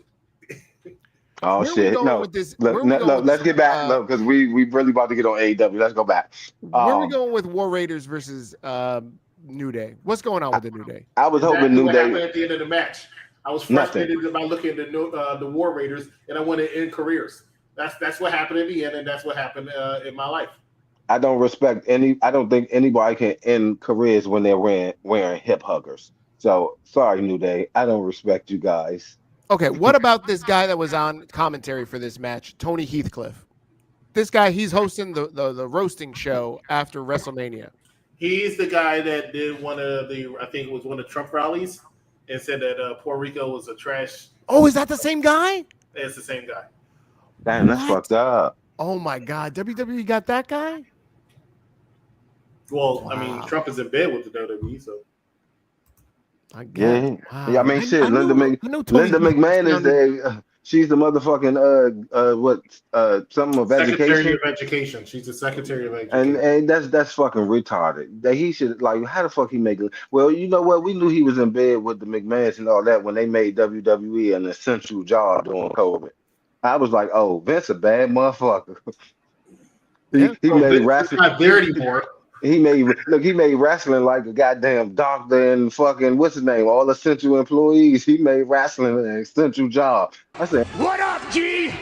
Oh Where are we shit! going No, with this? Look, Where are we going with let's get back this, because we really about to get on AEW. Let's go back. Where are we going with War Raiders versus New Day? What's going on with the New Day? I was hoping New what happened Day. at the end of the match. I was Nothing. frustrated by looking at the War Raiders, and I wanted to end careers. That's what happened at the end, and that's what happened in my life. I don't respect any. I don't think anybody can end careers when they're wearing hip huggers. So sorry, New Day. I don't respect you guys. Okay, what about this guy that was on commentary for this match, Tony Heathcliff? This guy, he's hosting the roasting show after WrestleMania. He's the guy that did one of the Trump rallies and said that Puerto Rico was a trash. Oh, is that the same guy? It's the same guy. Damn, that's fucked up. Oh my God, WWE got that guy? Well, Wow. I mean, Trump is in bed with the WWE, so. I guess. Yeah. Wow. Yeah, I mean, shit. Linda Tony McMahon is Heathcliff there. She's the motherfucking something of Secretary education. of Education. She's the Secretary of Education. And that's fucking retarded. That he should like how the fuck he make it? Well, you know what? We knew he was in bed with the McMahons and all that when they made WWE an essential job during COVID. I was like, oh, Vince a bad motherfucker. he made wrestling not there anymore. He made wrestling like a goddamn doctor and fucking what's his name? All essential employees. He made wrestling an essential job. I said, What up, G?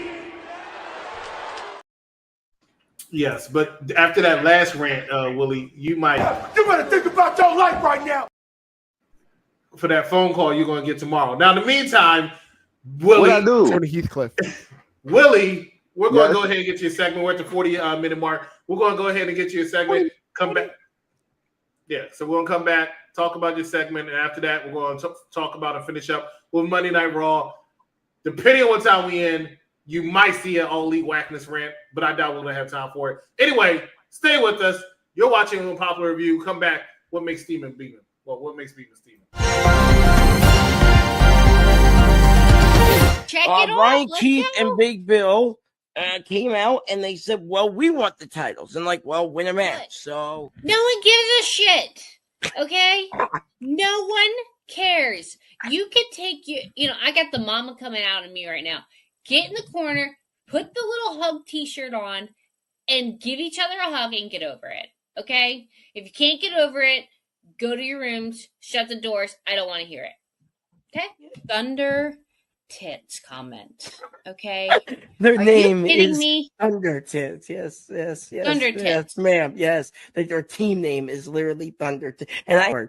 Yes, but after that last rant, Willie, you better think about your life right now. For that phone call you're going to get tomorrow. Now, in the meantime, Willie, what I do? Tony Heathcliff. Willie, we're going to Yes. go ahead and get you a segment. We're at the 40-minute mark. We're going to go ahead and get you a segment. Come back. Yeah, so we're going to come back, talk about your segment, and after that, we're going to talk about and finish up with Monday Night Raw. Depending on what time we end, you might see an All Elite Whackness rant, but I doubt we're going to have time for it. Anyway, stay with us. You're watching an Unpopular Review. Come back. What makes Steven Beeman? Well, what makes Beeman Steven? Check it out. Brian Let's Keith go. and Big Bill came out and they said, well, we want the titles. And like, well, win a match. So No one gives a shit. Okay? No one cares? You could take I got the mama coming out of me right now. Get in the corner, put the little hug t-shirt on, and give each other a hug and get over it. Okay? If you can't get over it, go to your rooms, shut the doors. I don't want to hear it. Okay? Thunder Tits comment. Okay? Their Are name you kidding is me? Thunder Tits. Yes. Thunder Yes, Tits. ma'am. Yes. Like their team name is literally Thunder Tits. And I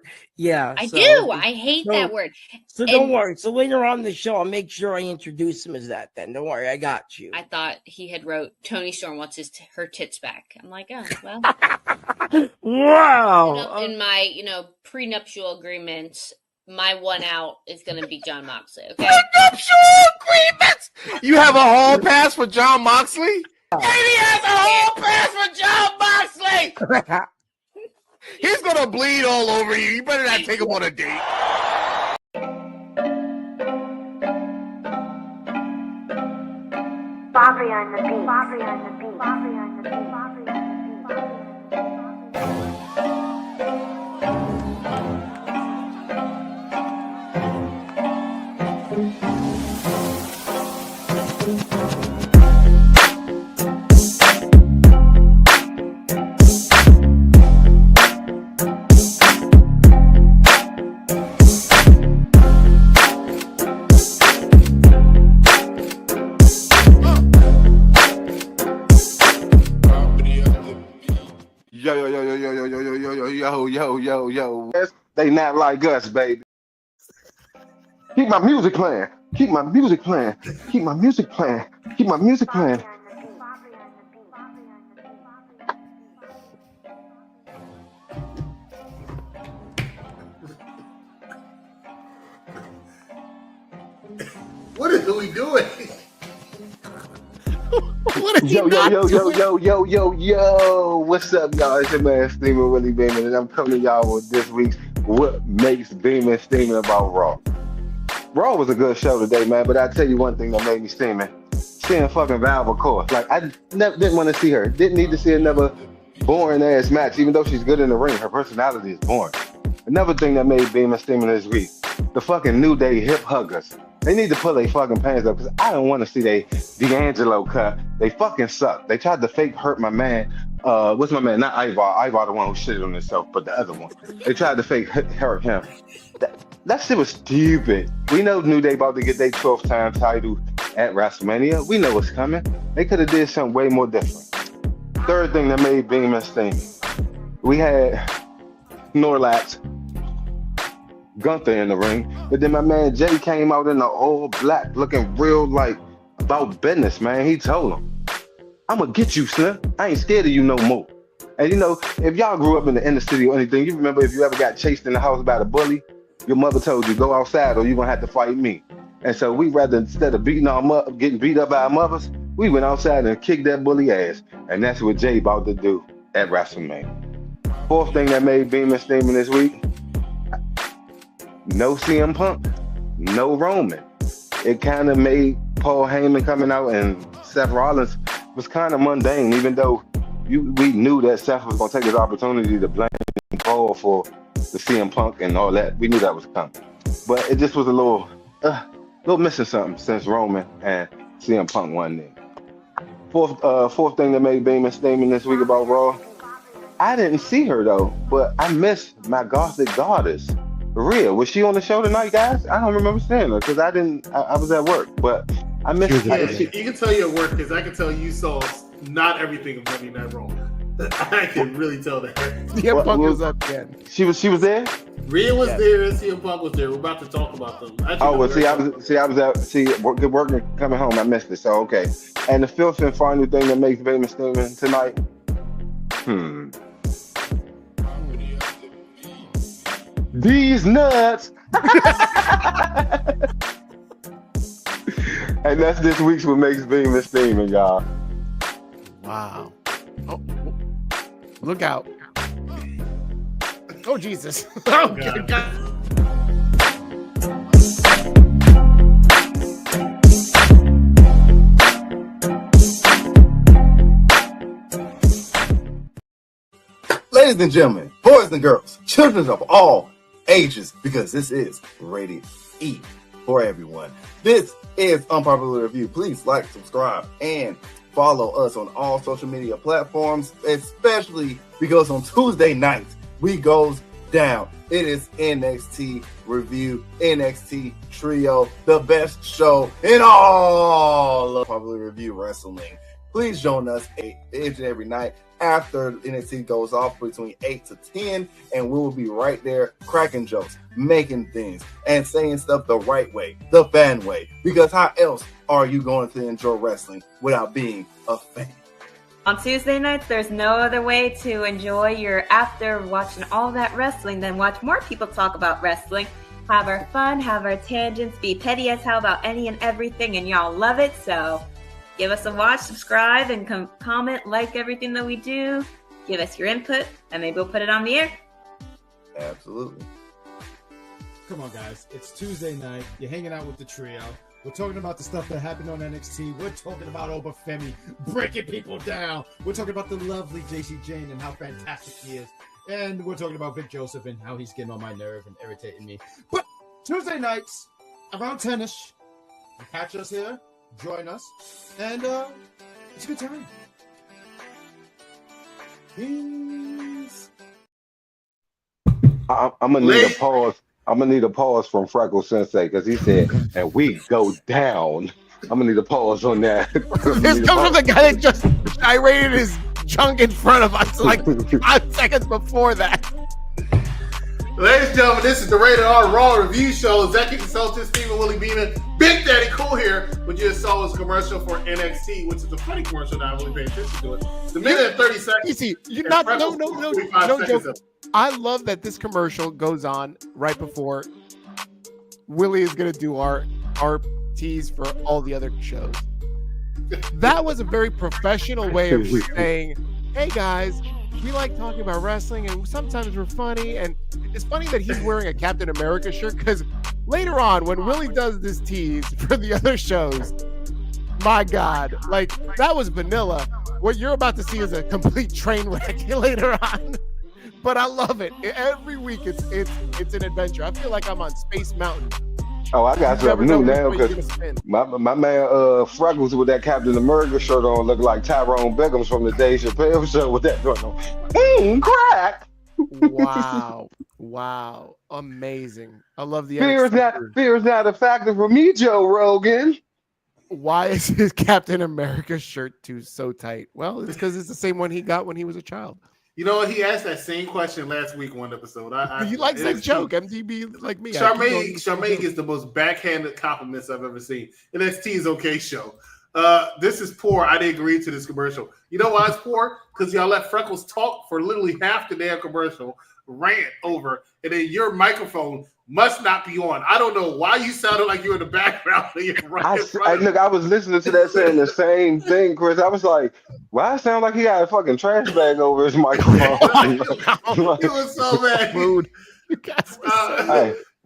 do. I hate that word. So don't worry. So later on in the show, I'll make sure I introduce him as that then. Don't worry, I got you. I thought he had wrote Tony Storm wants her tits back. I'm like, oh well. Wow. In my, prenuptial agreements, my one out is going to be Jon Moxley. Okay. Prenuptial agreements. You have a hall pass for Jon Moxley? And he has a whole pass for Jon Moxley. He's gonna bleed all over you. You better not take him on a date. Bobby on the beat. Bobby on the beat. Bobby on the beat. Bobby on the beat. Yo. They not like us, baby. Keep my music playing. Keep my music playing. Keep my music playing. Keep my music playing. What are we doing? What are you Yo. What's up, y'all? It's your man, Steamer Willie Beeman, and I'm coming to y'all with this week's What Makes Beeman Steaming about Raw. Raw was a good show today, man, but I tell you one thing that made me steaming. Seeing fucking Val McCoy. Like, I didn't want to see her. Didn't need to see another boring-ass match, even though she's good in the ring. Her personality is boring. Another thing that made Beeman steaming this week, the fucking New Day hip huggers. They need to pull their fucking pants up because I don't want to see they D'Angelo cut. They fucking suck. They tried to fake hurt my man. What's my man? Not Ivar. Ivar, the one who shitted on himself, but the other one. They tried to fake hurt him. That shit was stupid. We know New Day about to get their 12th time title at Wrestlemania. We know what's coming. They could have did something way more different. Third thing that made Beeman steaming. We had Snorlax, Gunther in the ring, but then my man Jey came out in the all black, looking real like about business, man. He told him, "I'm gonna get you, son. I ain't scared of you no more." And if y'all grew up in the inner city or anything, you remember if you ever got chased in the house by a bully, your mother told you, "Go outside or you're gonna have to fight me." And so we rather, instead of getting beat up by our mothers, we went outside and kicked that bully ass. And that's what Jey about to do at WrestleMania. Fourth thing that made Beeman steaming this week, no CM Punk, no Roman. It kind of made Paul Heyman coming out and Seth Rollins was kind of mundane, even though we knew that Seth was going to take his opportunity to blame Paul for the CM Punk and all that. We knew that was coming. But it just was a little missing something since Roman and CM Punk won there. Fourth thing that made Beeman steaming this week about Raw, I didn't see her though, but I missed my Gothic goddess. Rhea, was she on the show tonight, guys? I don't remember seeing her because I was at work, but I missed her. You can tell you're at work because I can tell you saw not everything of Monday Night Raw. I can really tell that. CM Punk was up again. She was there? Rhea was there and CM Punk was there. We're about to talk about them. I was working coming home. I missed it, so okay. And the fifth and final thing that makes Beeman steaming tonight, these nuts. And that's this week's What Makes Beeman steaming, y'all. Wow. Oh, look out. Oh, Jesus. Oh, God. Ladies and gentlemen, boys and girls, children of all ages, because this is Rated E for everyone. This is Unpopular Review. Please like, subscribe, and follow us on all social media platforms, especially because on Tuesday nights, we goes down. It is NXT Review, NXT Trio, the best show in all of Popular Review Wrestling. Please join us each and every night after NXT goes off between 8 to 10, and we will be right there cracking jokes, making things, and saying stuff the right way, the fan way, because how else are you going to enjoy wrestling without being a fan? On Tuesday nights, there's no other way to enjoy your after watching all that wrestling than watch more people talk about wrestling, have our fun, have our tangents, be petty as hell about any and everything, and y'all love it. So give us a watch, subscribe, and comment, like everything that we do. Give us your input, and maybe we'll put it on the air. Absolutely. Come on, guys. It's Tuesday night. You're hanging out with the trio. We're talking about the stuff that happened on NXT. We're talking about Obafemi breaking people down. We're talking about the lovely JC Jane and how fantastic he is. And we're talking about Vic Joseph and how he's getting on my nerve and irritating me. But Tuesday nights, around 10-ish, catch us here, join us, and it's a good time. Peace. I'm gonna need a pause. I'm gonna need a pause from Freckle Sensei because he said, "And we go down." I'm gonna need a pause on that. This comes from the guy that just gyrated his junk in front of us like 5 seconds before that. Ladies and gentlemen, this is the Rated R Raw Review Show. Executive Consultant Stephen Willie Beeman, Big Daddy Cool here. What you just saw was a commercial for NXT, which is a funny commercial. Not really paying attention to it. The minute and 30 seconds. You see, you're not. No joke. I love that this commercial goes on right before Willie is going to do our tease for all the other shows. That was a very professional way of saying, "Hey guys, we like talking about wrestling, and sometimes we're funny." And it's funny that he's wearing a Captain America shirt because later on, when Willie does this tease for the other shows, my God, like that was vanilla. What you're about to see is a complete train wreck later on. But I love it. Every week it's an adventure. I feel like I'm on Space Mountain. Oh, I got something new now because my man Freckles with that Captain America shirt on looking like Tyrone Biggums from the Dave Chappelle show with that going on. Crack. Wow. Amazing. I love the fear is not a factor for me, Joe Rogan. Why is his Captain America shirt so tight? Well, it's because it's the same one he got when he was a child. You know what? He asked that same question last week, one episode. He likes that joke. MDB like me. Charmaine gets the most backhanded compliments I've ever seen. NXT is okay show. This is poor. I didn't agree to this commercial. You know why it's poor? Because y'all let Freckles talk for literally half the damn commercial, rant over, and then your microphone must not be on. I don't know why you sounded like you were in the background. Look, I was listening to that saying the same thing, Chris. I was like, why it sound like he got a fucking trash bag over his microphone? He was so mad.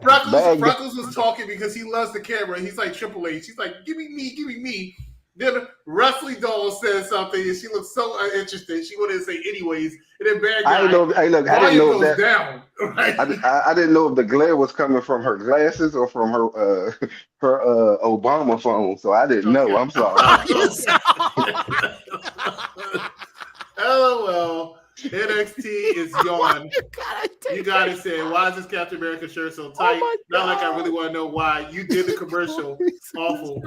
Freckles was talking because he loves the camera. He's like Triple H. He's like, give me me. Then Wrestling Doll said something, and she looked so uninterested. She wanted to say anyways, and then bad guy. I didn't know that. Down, right? I didn't know if the glare was coming from her glasses or from her Obama phone. So I didn't know. I'm sorry. LOL. NXT is yawn. You gotta say, why is this Captain America shirt so tight? Not like I really want to know why. You did the commercial. Awful.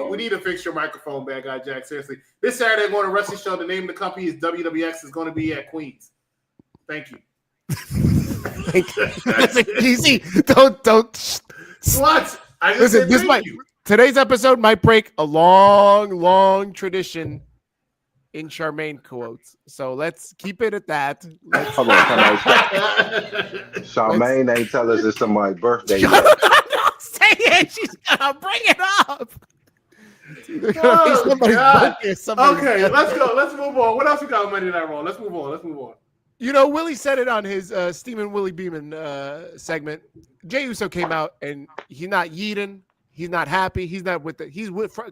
We need to fix your microphone, bad guy Jack. Seriously. This Saturday, I'm going to Wrestling Show. The name of the company is WWX. Is going to be at Queens. Thank you. Easy. Don't. What? Listen, today's episode might break a long tradition in Charmaine quotes. So let's keep it at that. Come on. Charmaine ain't tell us it's somebody's birthday. Don't say it. She's gonna bring it up. Okay, let's go. Let's move on. What else we got on Monday Night Raw? Let's move on. You know, Willie said it on his Stephen Willie Beeman segment. Jey Uso came out and he's not yeeting. He's not happy. He's not with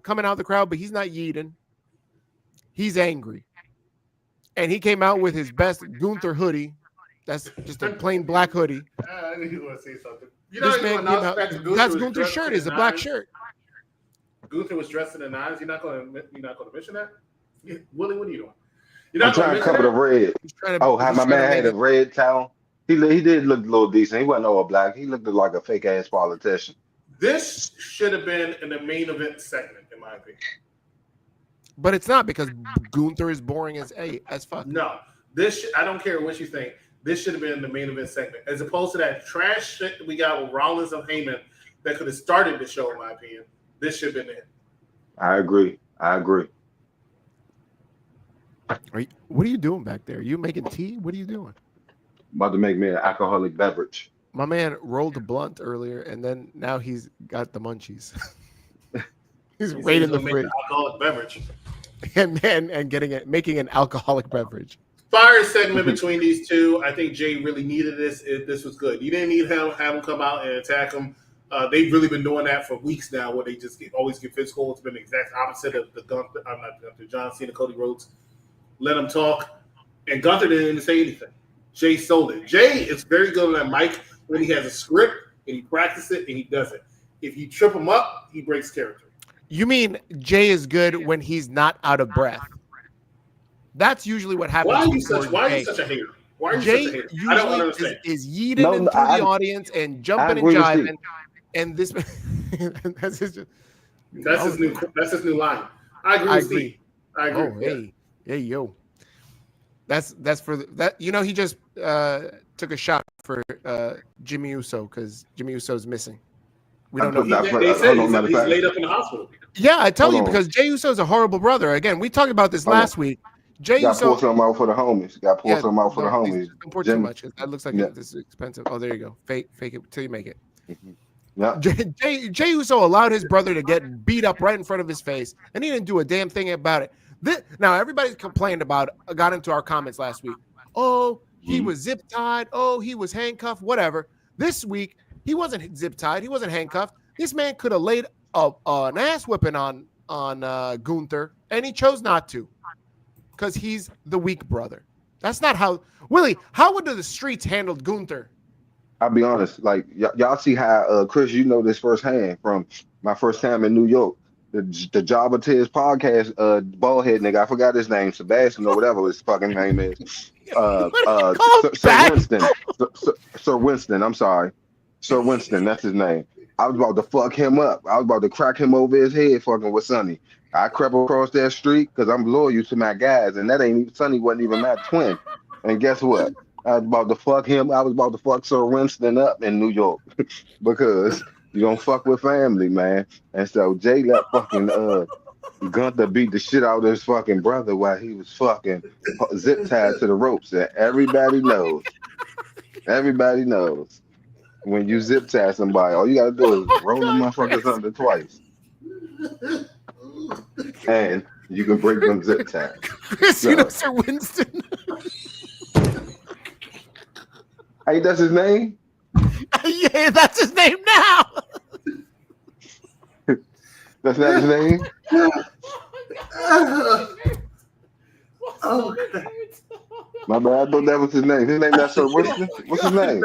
coming out of the crowd, but he's not yeeting. He's angry. And he came out with his best Gunther hoodie That's just a plain black hoodie. I knew you want to say something. You This know, man, that's Gunther's shirt. Is a black shirt. Gunther was dressed in the nines. You're not going to mention that? Yeah. Willie, what are you doing? I'm trying to cover the red. How my man had a red towel. He did look a little decent. He wasn't all black. He looked like a fake ass politician. This should have been in the main event segment, in my opinion. But it's not because Gunther is boring as fuck. No, I don't care what you think. This should have been in the main event segment, as opposed to that trash shit that we got with Rollins and Heyman that could have started the show, in my opinion. This should have been it. I agree. What are you doing back there? Are you making tea? What are you doing? About to make me an alcoholic beverage. My man rolled a blunt earlier, and then now he's got the munchies. he's right in the fridge. Alcoholic beverage. And making an alcoholic beverage. Fire segment between these two. I think Jey really needed this. This was good. You didn't need have him come out and attack him. They've really been doing that for weeks now, where they just always get physical. It's been the exact opposite of the Gunther. I'm not Gunther. John Cena, Cody Rhodes. Let him talk, and Gunther didn't even say anything. Jey sold it. Jey is very good on that mic when he has a script and he practices it and he does it. If you trip him up, he breaks character. You mean Jey is good when he's not out of breath? That's usually what happens. Why are you such a hater? Why are you Jey such a hater? I don't understand. Is yeeting into the audience and jumping and jiving, and this that's his new line. I agree with Steve. I agree. Oh, hey, yo. That's for that. You know, he just took a shot for Jimmy Uso because Jimmy Uso is missing. We don't know. They said he's laid up in the hospital. Yeah, I tell you, because Jey Uso is a horrible brother. Again, we talked about this last week. Jey Uso pour something out for the homies. Got to pour something out for the homies. Don't pour too much. That looks like this is expensive. Oh, there you go. Fake it till you make it. Yeah. Jey Uso allowed his brother to get beat up right in front of his face, and he didn't do a damn thing about it. Now everybody's complained got into our comments last week. Oh, he was zip tied. Oh, he was handcuffed. Whatever. This week he wasn't zip tied. He wasn't handcuffed. This man could have laid an ass whipping on Gunther, and he chose not to because he's the weak brother. That's not how. Willie, how would the streets handled Gunther? I'll be honest. Like y'all see how Chris, you know this firsthand from my first time in New York. The Jabba Tiz podcast, ballhead nigga, I forgot his name, Sebastian or whatever his fucking name is. Sir Winston, I'm sorry. Sir Winston, that's his name. I was about to fuck him up. I was about to crack him over his head fucking with Sonny. I crept across that street because I'm loyal to my guys, and that ain't even Sonny wasn't even my twin. And guess what? I was about to fuck him. I was about to fuck Sir Winston up in New York because you don't fuck with family, man. And so Jey let fucking Gunther beat the shit out of his fucking brother while he was fucking zip tied to the ropes. And everybody knows. Everybody knows. When you zip tie somebody, all you gotta do is roll the motherfuckers under twice. And you can break them zip ties. Chris, you know Sir Winston. Hey, that's his name? Yeah, that's his name now. That's not his name? Oh, my bad. I thought that was his name. His name not Sir Winston? What's his name?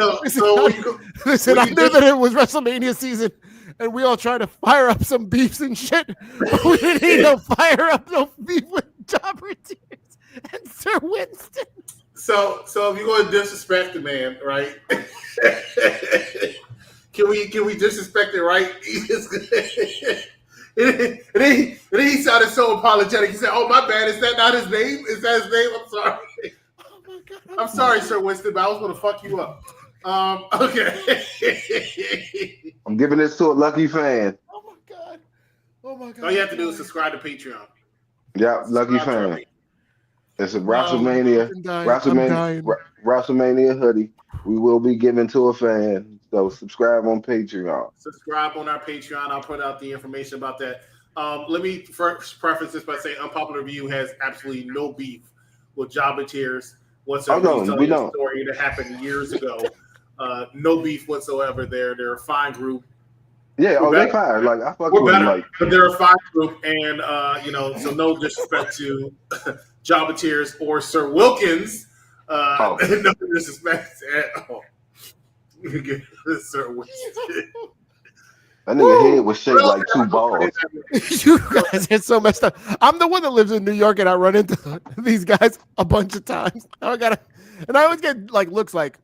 Listen, I knew that it was WrestleMania season, and we all tried to fire up some beefs and shit. But we didn't need to fire up no beef with Jobber Tears and Sir Winston. So if you're going to disrespect the man, right? Can we disrespect it, right? And then he sounded so apologetic. He said, "Oh, my bad. Is that not his name? Is that his name? I'm sorry. Oh my God, I'm sorry, Sir Winston, but I was going to fuck you up." Okay. I'm giving this to a lucky fan. Oh my God. Oh my God. All you have to do is subscribe to Patreon. Yeah, lucky fan. It's a WrestleMania hoodie. We will be giving to a fan. So subscribe on Patreon. Subscribe on our Patreon. I'll put out the information about that. Let me first preface this by saying Unpopular Review has absolutely no beef with Jobber Tears whatsoever. Oh, no, we don't. Story that happened years ago. No beef whatsoever. They're a fine group. Yeah, they're fine. Like I fuck with them. Like, but they're a fine group, and so no disrespect to Jobber Tears or Sir Wilkins. Oh. No disrespect at all. You get Sir Winston. That nigga head was shaped like two balls. You guys are so messed up. I'm the one that lives in New York, and I run into these guys a bunch of times. I always get like looks like,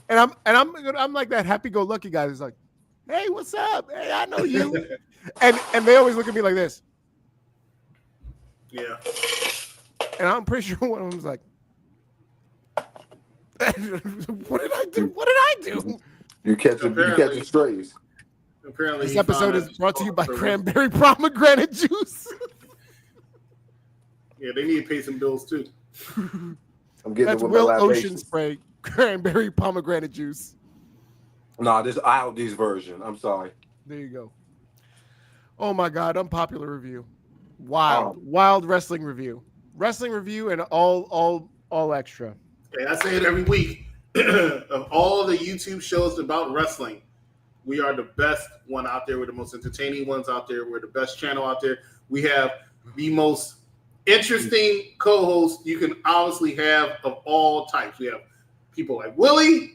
and I'm like that happy-go-lucky guy who's like, "Hey, what's up? Hey, I know you," and they always look at me like this. Yeah. And I'm pretty sure one of them's like, "What did I do? What did I do?" You catch the strays. Apparently, this episode is brought to you by Cranberry Pomegranate Juice. Yeah, they need to pay some bills too. I'm getting That's it with Will my Ocean libations. Spray Cranberry Pomegranate Juice. Nah, this Aldi's version. I'm sorry. There you go. Oh my God, unpopular review. Wild wrestling review. Wrestling review and all extra. Hey, I say it every week. Of all the YouTube shows about wrestling, we are the best one out there. We're the most entertaining ones out there. We're the best channel out there. We have the most interesting co-hosts you can obviously have of all types. We have people like Willie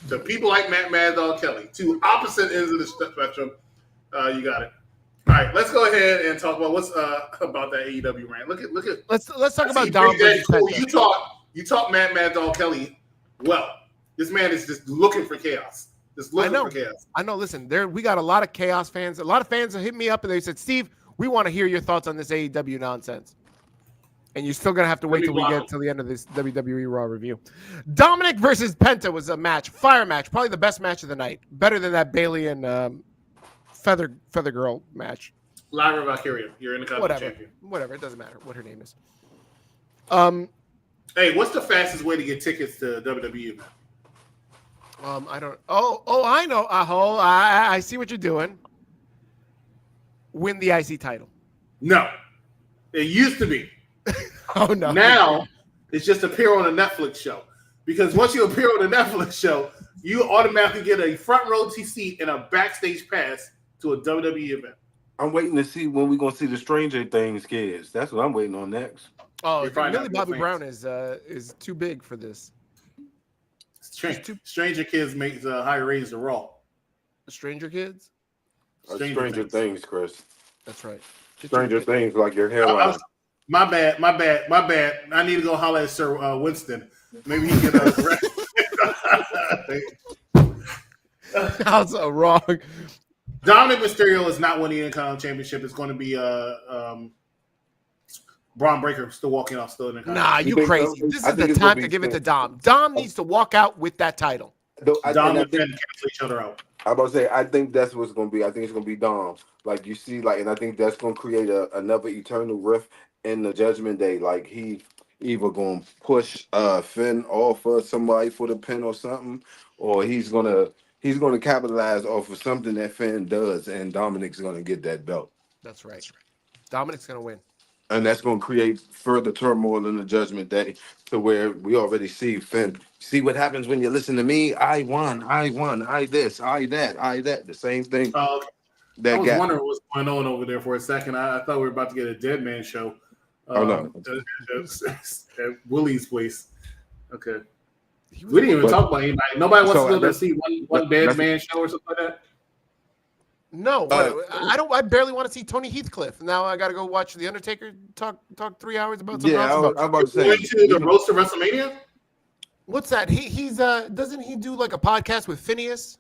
to people like Mad Dog Kelly. Two opposite ends of the spectrum. You got it. All right, let's go ahead and talk about what's about that AEW rant. Look at. Let's talk about Dom versus Penta. You talk Mad Dog Kelly. Well, this man is just looking for chaos. Just looking for chaos. I know. Listen, we got a lot of chaos fans. A lot of fans have hit me up and they said, "Steve, we want to hear your thoughts on this AEW nonsense." And you're still gonna have to wait till we get to the end of this WWE Raw review. Dominik versus Penta was a match, fire match, probably the best match of the night. Better than that Bayley and Feather Girl match. Lyra Valkyria, you're in the champion. Whatever, it doesn't matter what her name is. Hey, what's the fastest way to get tickets to WWE? I don't. I know. I see what you're doing. Win the IC title. No, it used to be. Oh no. Now it's just appear on a Netflix show. Because once you appear on a Netflix show, you automatically get a front row seat and a backstage pass to a WWE event. I'm waiting to see when we're gonna see the Stranger Things kids. That's what I'm waiting on next. Oh, Millie Bobby Brown is too big for this. Stranger Kids makes higher ratings than Raw. Stranger Kids? Stranger Things, Chris. That's right. Stranger Things like your hairline. My bad. I need to go holler at Sir Winston. Maybe he can How's so wrong? Dominik Mysterio is not winning the Intercontinental Championship. It's going to be Braun Breaker still walking off still in the Nah, you crazy. This is the time to give it to Dom. Dom needs to walk out with that title. Dom and Finn cancel each other out. I'm about to say, I think that's what's going to be. I think it's going to be Dom. Like, you see, like, and I think that's going to create another eternal rift in the Judgment Day. Like, he either going to push Finn off of somebody for the pin or something, or he's going to capitalize off of something that Finn does, and Dominik's going to get that belt. That's right. Dominik's going to win. And that's going to create further turmoil in the Judgment Day to where we already see Finn. See what happens when you listen to me? I won, I this, I that. The same thing. I was wondering what's going on over there for a second. I thought we were about to get a Dead Man show. No. At Willie's place. Okay. We didn't even talk about anybody. Nobody wants to go to see one Dead Man show or something like that? No, I barely want to see Tony Heathcliff. Now I got to go watch The Undertaker talk 3 hours about something else. I'm about to say. Going to the roast of WrestleMania? What's that? He's doesn't he do like a podcast with Phineas?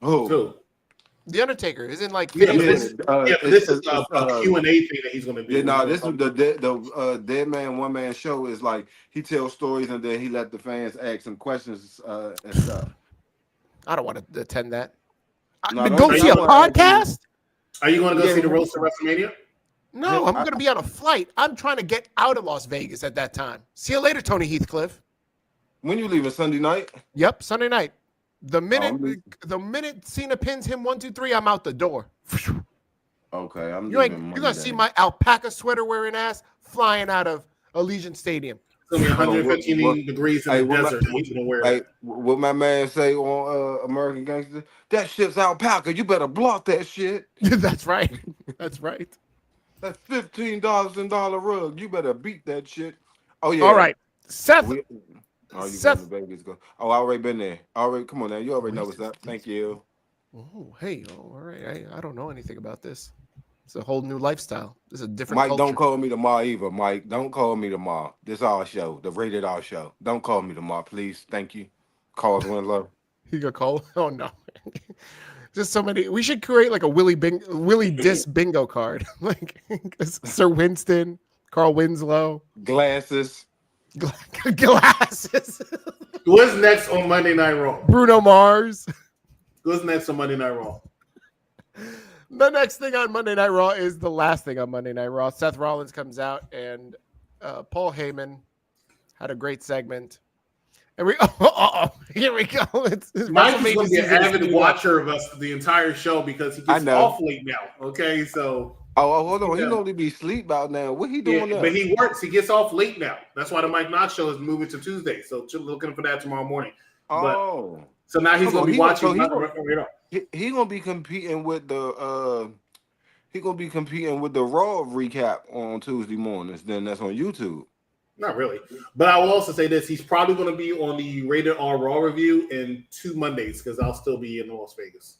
Who? The Undertaker isn't like Phineas. This is a Q&A thing that he's going to do. Yeah, no, this is the Dead Man One Man show. Is like he tells stories and then he let the fans ask some questions and stuff. I don't want to attend that. No, go see a podcast? Are you going to go see the roast of WrestleMania? No, I'm going to be on a flight. I'm trying to get out of Las Vegas at that time. See you later, Tony Heathcliff. When you leaving Sunday night? Yep, Sunday night. The minute Cena pins him 1, 2, 3, I'm out the door. Okay, you're gonna see my alpaca sweater wearing ass flying out of Allegiant Stadium. It's gonna be 115 degrees in the desert. He's gonna wear it. What my man say on American Gangster? That shit's alpaca. You better block that shit. That's right. That's right. That's $15 rug. You better beat that shit. Oh yeah. All right. Seth. You Seth. going to Vegas? Go. Oh, I already been there. Already, come on now. You already know what's up. Thank you. Oh, hey, all right. I don't know anything about this. It's a whole new lifestyle. This is a different Mike, culture. don't call me tomorrow either. Mike, don't call me tomorrow. This our show, the Rated R show. Don't call me tomorrow, please. Thank you. Calls went low. You got call? Oh no. Just so many. We should create like a Willie Dis bingo card. Like Sir Winston, Carl Winslow. Glasses. Glasses. What's next on Monday Night Raw? Bruno Mars. What's next on Monday Night Raw? The next thing on Monday Night Raw is the last thing on Monday Night Raw. Seth Rollins comes out and Paul Heyman had a great segment. And here we go. Mike is going to be an avid watcher of us the entire show because he gets off late now. Okay, so. Oh, hold on. He normally be asleep about now. What he doing now? But he works. He gets off late now. That's why the Mike Knox show is moving to Tuesday. So looking for that tomorrow morning. Oh. So now he's going to be watching. He going to be competing with the Raw recap on Tuesday mornings. Then that's on YouTube. Not really. But I will also say this. He's probably going to be on the Rated R Raw review in 2 Mondays because I'll still be in Las Vegas.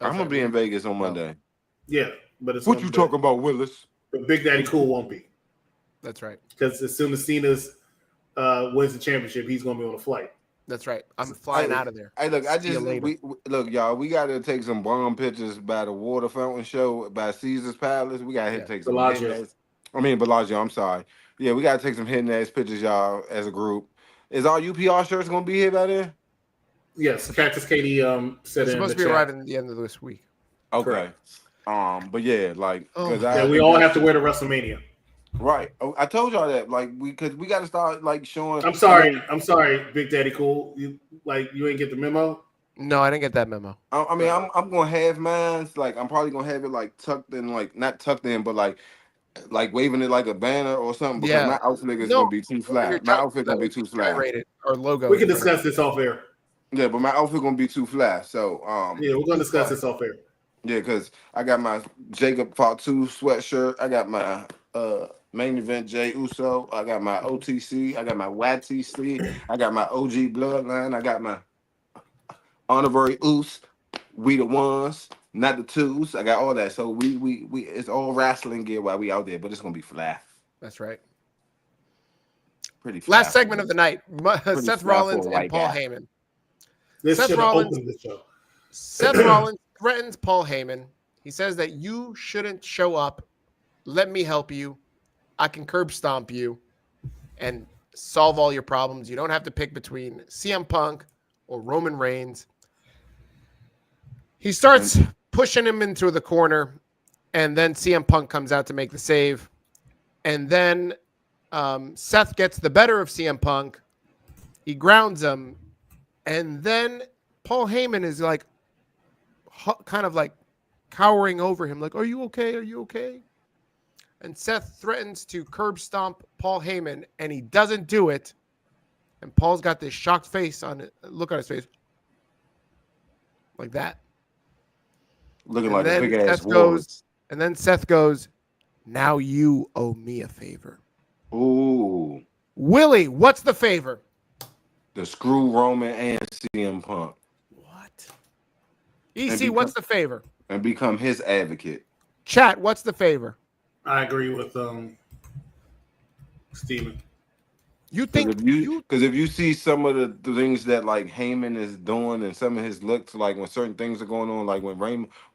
I'm going to be in Vegas on Monday. Yeah. But it's what you talking about, Willis? But Big Daddy Cool won't be. That's right. Because as soon as Cena's wins the championship, he's going to be on a flight. That's right. I'm flying out of there. Hey, look, look, y'all. We got to take some bomb pictures by the water fountain show by Caesar's Palace. We got to take some. Bellagio. I'm sorry. Yeah, we got to take some hidden ass pictures, y'all, as a group. Is our UPR shirts gonna be here by then? Yes, Cactus Katie said it's supposed to be arriving at the end of this week. Okay. Correct. But yeah, like, we all have to wear the WrestleMania. Right. I told y'all that, like, because we got to start like showing. I'm sorry, Big Daddy Cool. You ain't get the memo. No, I didn't get that memo. I'm gonna have mine. Like, I'm probably gonna have it like tucked in, like not tucked in, but like waving it like a banner or something. Because my outfit is gonna be too flat. My outfit gonna be too flat. Our logo. We can discuss this off air. Yeah, but my outfit gonna be too flat. So yeah, we're gonna discuss this off air. Yeah, because I got my Jacob Fatu sweatshirt. I got my main event Jey Uso. I got my OTC. I got my YTC. I got my OG Bloodline. I got my honorary Us. We the ones, not the twos. I got all that. So we it's all wrestling gear while we out there, but it's gonna be flat. That's right. Pretty flat. Last segment of the night: Seth Rollins and Paul Heyman. Seth Rollins threatens Paul Heyman. He says that you shouldn't show up. Let me help you. I can curb stomp you and solve all your problems. You don't have to pick between CM Punk or Roman Reigns. He starts pushing him into the corner, and then CM Punk comes out to make the save. And then Seth gets the better of CM Punk. He grounds him. And then Paul Heyman is like, kind of like cowering over him, like, are you okay? Are you okay? And Seth threatens to curb stomp Paul Heyman, and he doesn't do it. And Paul's got this shocked face on it. Look on his face. Like that. Looking like a big ass goes. And then Seth goes, now you owe me a favor. Ooh. Willie, what's the favor? The screw Roman and CM Punk. What? EC, what's the favor? And become his advocate. Chat, what's the favor? I agree with Steven. You think because if you see some of the things that like Heyman is doing and some of his looks, like when certain things are going on, like when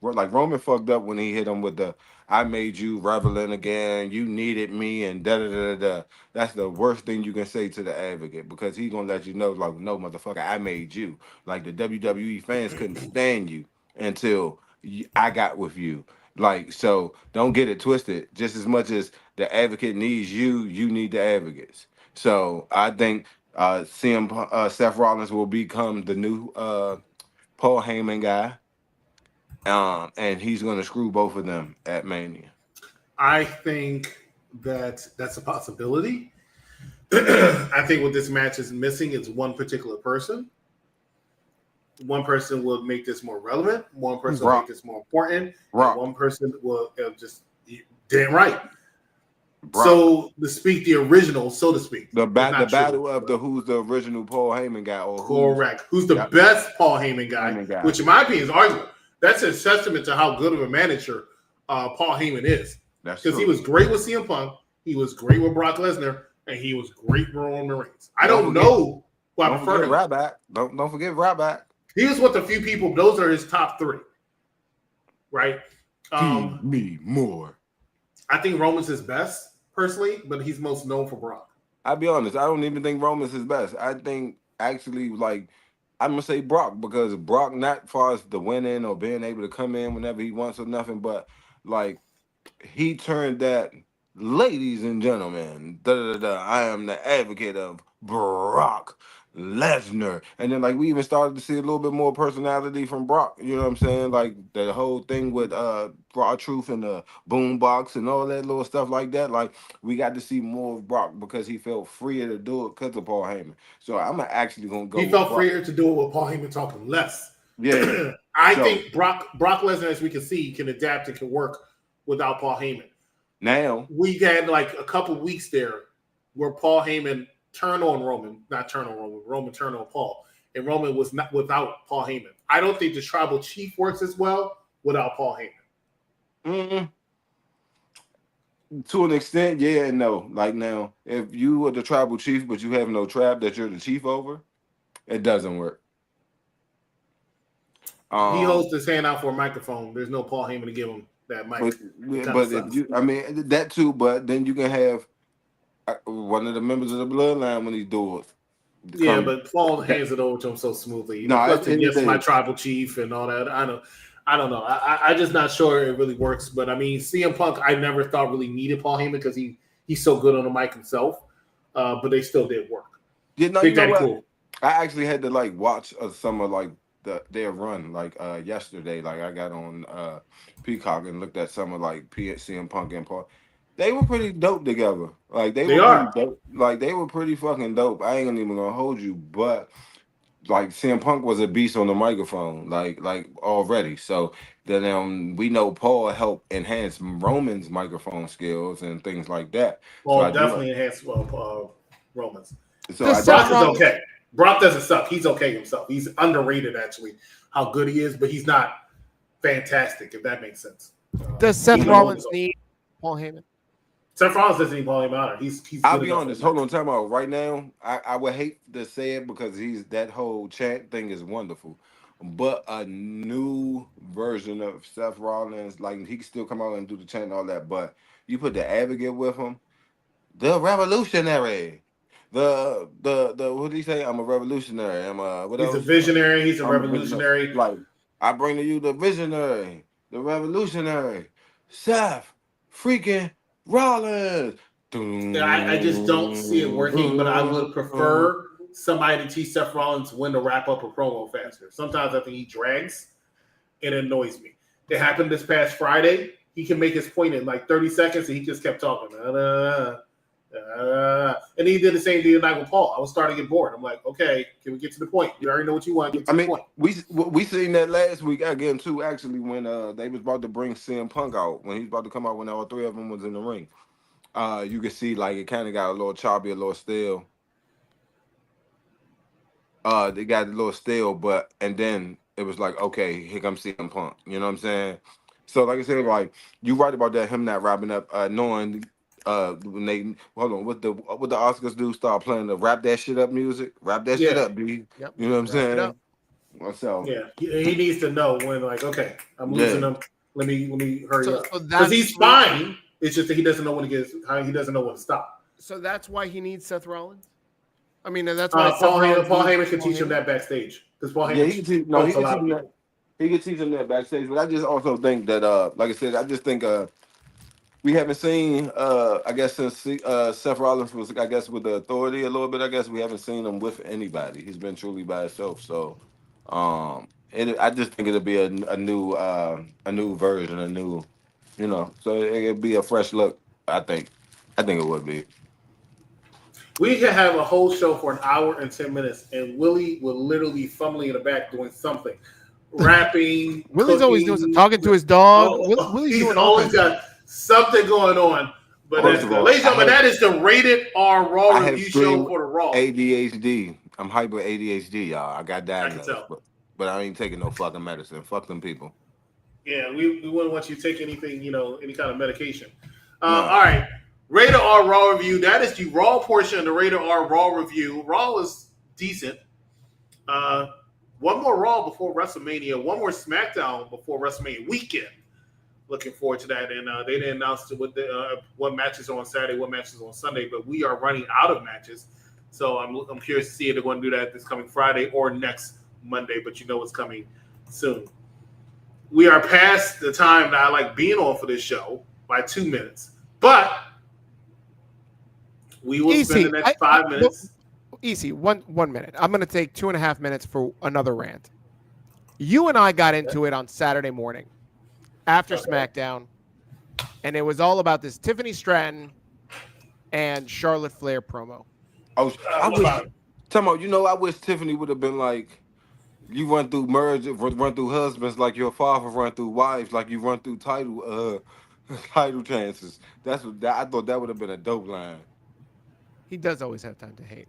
Roman fucked up when he hit him with the I made you reveling again, you needed me, and da da da da. That's the worst thing you can say to the advocate, because he's gonna let you know, like, no, motherfucker, I made you. Like the WWE fans couldn't stand you until I got with you. Like, so don't get it twisted. Just as much as the advocate needs you, you need the advocates. So I think Seth Rollins will become the new Paul Heyman guy, and he's going to screw both of them at Mania. I think that's a possibility. I think what this match is missing is one particular person. One person will make this more relevant. One person will make this more important. One person will just damn right. Brock. So to speak, the original, so to speak. The It's not battle true. of the who's the original Paul Heyman guy or Correct. Who's the best Paul Heyman guy, which in my opinion is arguable. That's a testament to how good of a manager Paul Heyman is. Because he was great with CM Punk, he was great with Brock Lesnar, and he was great with Roman Reigns. I don't know who I prefer him. Ryback. Don't forget Ryback. He was with a few people. Those are his top three. Right? Give me more. I think Roman's his best, personally, but he's most known for Brock. I'll be honest, I don't even think Roman's his best. I think actually, like, I'm gonna say Brock, because Brock, not far as the winning or being able to come in whenever he wants or nothing, but like he turned that, ladies and gentlemen, I am the advocate of Brock Lesnar. And then like we even started to see a little bit more personality from Brock. You know what I'm saying? Like the whole thing with Raw Truth and the boombox and all that little stuff like that. Like we got to see more of Brock because he felt freer to do it because of Paul Heyman. So I'm actually gonna go. He felt freer to do it with Paul Heyman talking less. Yeah. I think Brock Lesnar, as we can see, can adapt and can work without Paul Heyman. Now we had like a couple weeks there where Paul Heyman Roman turned on Paul, and Roman was not without Paul Heyman. I don't think the Tribal Chief works as well without Paul Heyman. To an extent, yeah and no. Like now, if you were the Tribal Chief but you have no tribe that you're the chief over, it doesn't work. He holds his hand out for a microphone. There's no Paul Heyman to give him that mic. But if you, I mean that too. But then you can have one of the members of the bloodline when he do it. Yeah, but Paul hands it over to him so smoothly. No, yes, my Tribal Chief and all that. I don't know. I'm just not sure it really works. But I mean, CM Punk, I never thought really needed Paul Heyman because he's so good on the mic himself. But they still did work. Yeah, no, you know what? Cool. I actually had to like watch some of like their run like yesterday. Like I got on Peacock and looked at some of like CM Punk and Paul. They were pretty dope together. Like they were dope. Like they were pretty fucking dope. I ain't even gonna hold you, but like CM Punk was a beast on the microphone, like already. So then we know Paul helped enhance Roman's microphone skills and things like that. Paul so definitely enhanced Roman's. So Brock is okay. Brock doesn't suck. He's okay himself. He's underrated actually. How good he is, but he's not fantastic. If that makes sense. Does Seth Rollins need Paul Heyman? Seth Rollins doesn't need Paul Heyman either. He's I'll be honest. Hold on, time out. Right now, I would hate to say it because that whole chant thing is wonderful. But a new version of Seth Rollins, like he can still come out and do the chant and all that. But you put the advocate with him, the revolutionary. The what did he say? I'm a revolutionary. He's a visionary. He's a revolutionary. Like I bring to you the visionary, the revolutionary, Seth freaking Rollins. I just don't see it working, but I would prefer somebody to teach Seth Rollins when to wrap up a promo faster. Sometimes I think he drags and it annoys me. It happened this past Friday. He can make his point in like 30 seconds and he just kept talking. And he did the same thing tonight with Paul. I was starting to get bored. I'm like, okay, can we get to the point? You already know what you want. Get to the point. We seen that last week again too. Actually, when they was about to bring CM Punk out, when he was about to come out, when all three of them was in the ring, you could see like it kind of got a little choppy, a little stale. They got a little stale, and then it was like, okay, here comes CM Punk. You know what I'm saying? So like I said, like you right about that. Him not wrapping up, knowing. When they what the Oscars do, start playing the wrap that shit up music, shit up, B. Yep. You know what I'm saying? So yeah, he needs to know when, like, okay, I'm losing him. Let me hurry up because he's fine. It's just that he doesn't know when he doesn't know when to stop. So that's why he needs Seth Rollins. I mean, that's why Paul Heyman can teach him that backstage because Paul Heyman. He can teach him that. He can teach him that backstage, but I just also think that, like I said, I just think we haven't seen, I guess, since Seth Rollins was, I guess, with the Authority a little bit. I guess we haven't seen him with anybody. He's been truly by himself. So, I just think it'll be a new version, a new, So it'll be a fresh look. I think it would be. We could have a whole show for an hour and 10 minutes, and Willie will literally be fumbling in the back doing something, rapping. Willie's always doing something, talking to his dog. Willie's he's doing always got something going on But First of all, ladies and gentlemen, that is the Rated R Raw review show for the Raw. ADHD. I'm hyper ADHD, y'all. I got diagnosed, I can tell. but I ain't taking no fucking medicine. Fuck them people. Yeah, we wouldn't want you to take anything, any kind of medication. No. All right. Rated R Raw review. That is the Raw portion of the Rated R Raw review. Raw was decent. One more Raw before WrestleMania. One more SmackDown before WrestleMania weekend. Looking forward to that. And they didn't announce what matches are on Saturday, what matches on Sunday, but we are running out of matches. So I'm curious to see if they're going to do that this coming Friday or next Monday, but you know it's coming soon. We are past the time that I like being on for this show by 2 minutes, but we will spend the next 5 minutes. Easy, one minute. I'm going to take 2.5 minutes for another rant. You and I got into it on Saturday morning after SmackDown, and it was all about this Tiffany Stratton and Charlotte Flair promo. I wish Tiffany would have been like, you run through run through husbands like your father run through wives, like you run through title chances. I thought that would have been a dope line. He does always have time to hate.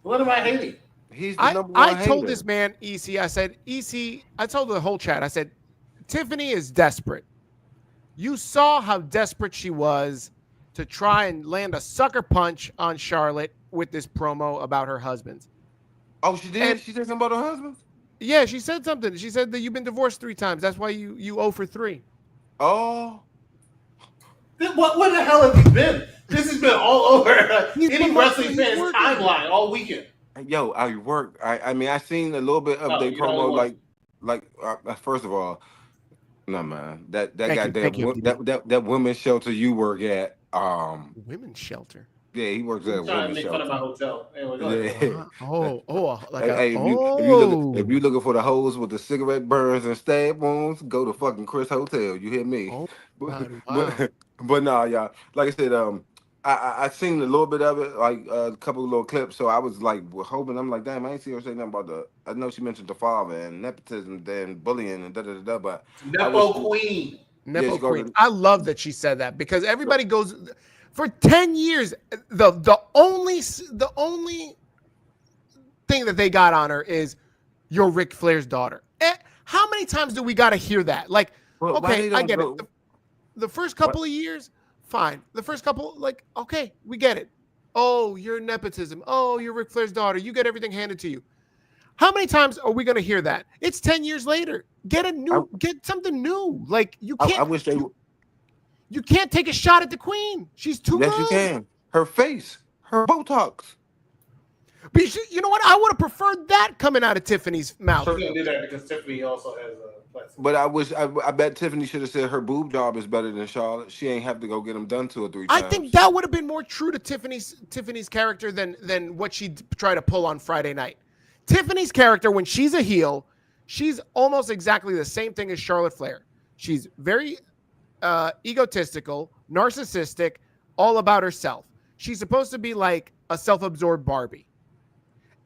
What am I hating? He's the number one hater. I told this man, EC, I said, EC, I told the whole chat, I said, Tiffany is desperate. You saw how desperate she was to try and land a sucker punch on Charlotte with this promo about her husbands. Oh, she did? She said something about her husband? Yeah, she said something. She said that you've been divorced 3 times. That's why you 0 for 3. Oh. What the hell have you been? This has been all over any wrestling fan's timeline all weekend. Yo, I work. I mean, I seen a little bit of their promo. First of all, no man, that women's shelter you work at. Women's shelter. Yeah, he works at a women's shelter. Fun of my hotel. Anyway, if you looking for the hoes with the cigarette burns and stab wounds, go to fucking Chris Hotel. You hear me? Oh, wow. But nah, y'all. Like I said, I seen a little bit of it, like a couple of little clips. So I was like hoping. I'm like, damn, I ain't see her say nothing about I know she mentioned the father and nepotism, then bullying and da. But Nepo queen. Nepo queen. I love that she said that because everybody goes for 10 years. The only thing that they got on her is you're Ric Flair's daughter. How many times do we got to hear that? Like, okay, I get it. The first couple of years. Fine. The first couple, okay, we get it. Oh, you're nepotism. Oh, you're Ric Flair's daughter. You get everything handed to you. How many times are we going to hear that? It's 10 years later. Get something new. Like you can't. I wish they. You can't take a shot at the queen. She's too good. Yes, you can. Her face, her Botox. But you know what? I would have preferred that coming out of Tiffany's mouth. She didn't do that because Tiffany also has a. But I bet Tiffany should have said her boob job is better than Charlotte. She ain't have to go get them done 2 or 3 times. I think that would have been more true to Tiffany's character than what she tried to pull on Friday night. Tiffany's character, when she's a heel, she's almost exactly the same thing as Charlotte Flair. She's very egotistical, narcissistic, all about herself. She's supposed to be like a self-absorbed Barbie.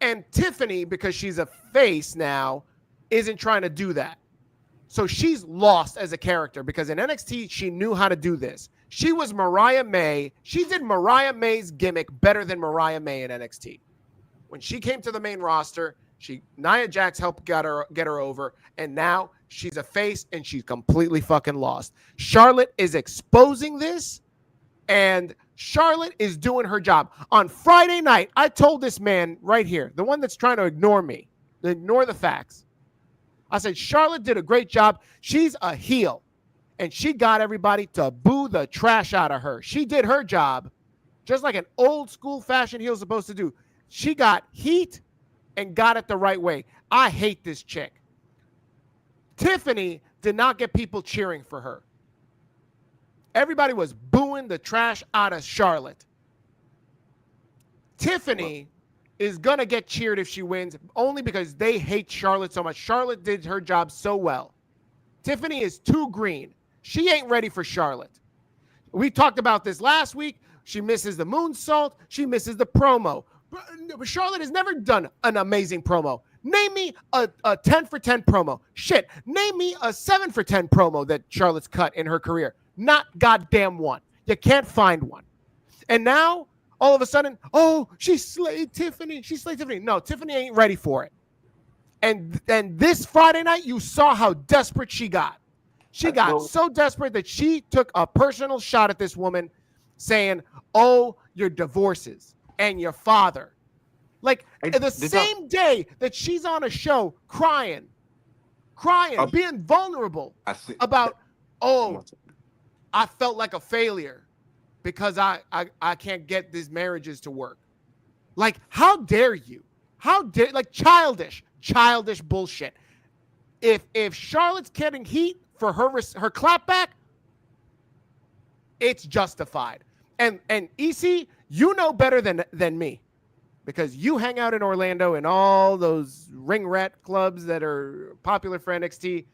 And Tiffany, because she's a face now, isn't trying to do that. So she's lost as a character because in NXT, she knew how to do this. She was Mariah May. She did Mariah May's gimmick better than Mariah May in NXT. When she came to the main roster, Nia Jax helped get her over, and now she's a face and she's completely fucking lost. Charlotte is exposing this, and Charlotte is doing her job. On Friday night, I told this man right here, the one that's trying to ignore me, ignore the facts. I said, Charlotte did a great job. She's a heel, and she got everybody to boo the trash out of her. She did her job just like an old school fashion heel is supposed to do. She got heat and got it the right way. I hate this chick. Tiffany did not get people cheering for her. Everybody was booing the trash out of Charlotte. Tiffany is going to get cheered if she wins, only because they hate Charlotte so much. Charlotte did her job so well. Tiffany is too green. She ain't ready for Charlotte. We talked about this last week. She misses the moonsault. She misses the promo. Charlotte has never done an amazing promo. Name me a 10 for 10 promo. Shit. Name me a 7 for 10 promo that Charlotte's cut in her career. Not goddamn one. You can't find one. And now, all of a sudden, oh, she slayed Tiffany. She slayed Tiffany. No, Tiffany ain't ready for it. And this Friday night, you saw how desperate she got. She got so desperate that she took a personal shot at this woman saying, oh, your divorces and your father. Like the same day that she's on a show crying, being vulnerable about, oh, I felt like a failure because I can't get these marriages to work. Like, how dare you? Like childish bullshit. If Charlotte's getting heat for her clapback, it's justified. And EC, you know better than me, because you hang out in Orlando and all those ring rat clubs that are popular for NXT.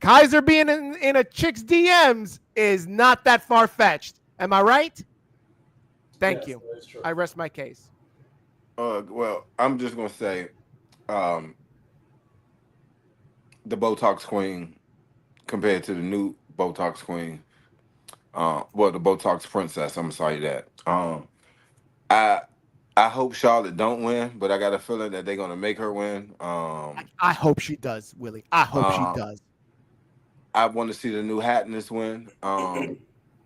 Kaiser being in a chick's DMs is not that far-fetched. Am I right? Thank you. I rest my case. Well, I'm just going to say the Botox Queen compared to the new Botox Queen, the Botox Princess, I'm sorry that. I hope Charlotte don't win, but I got a feeling that they're going to make her win. I hope she does, Willie. I hope she does. I want to see the new Hatness win.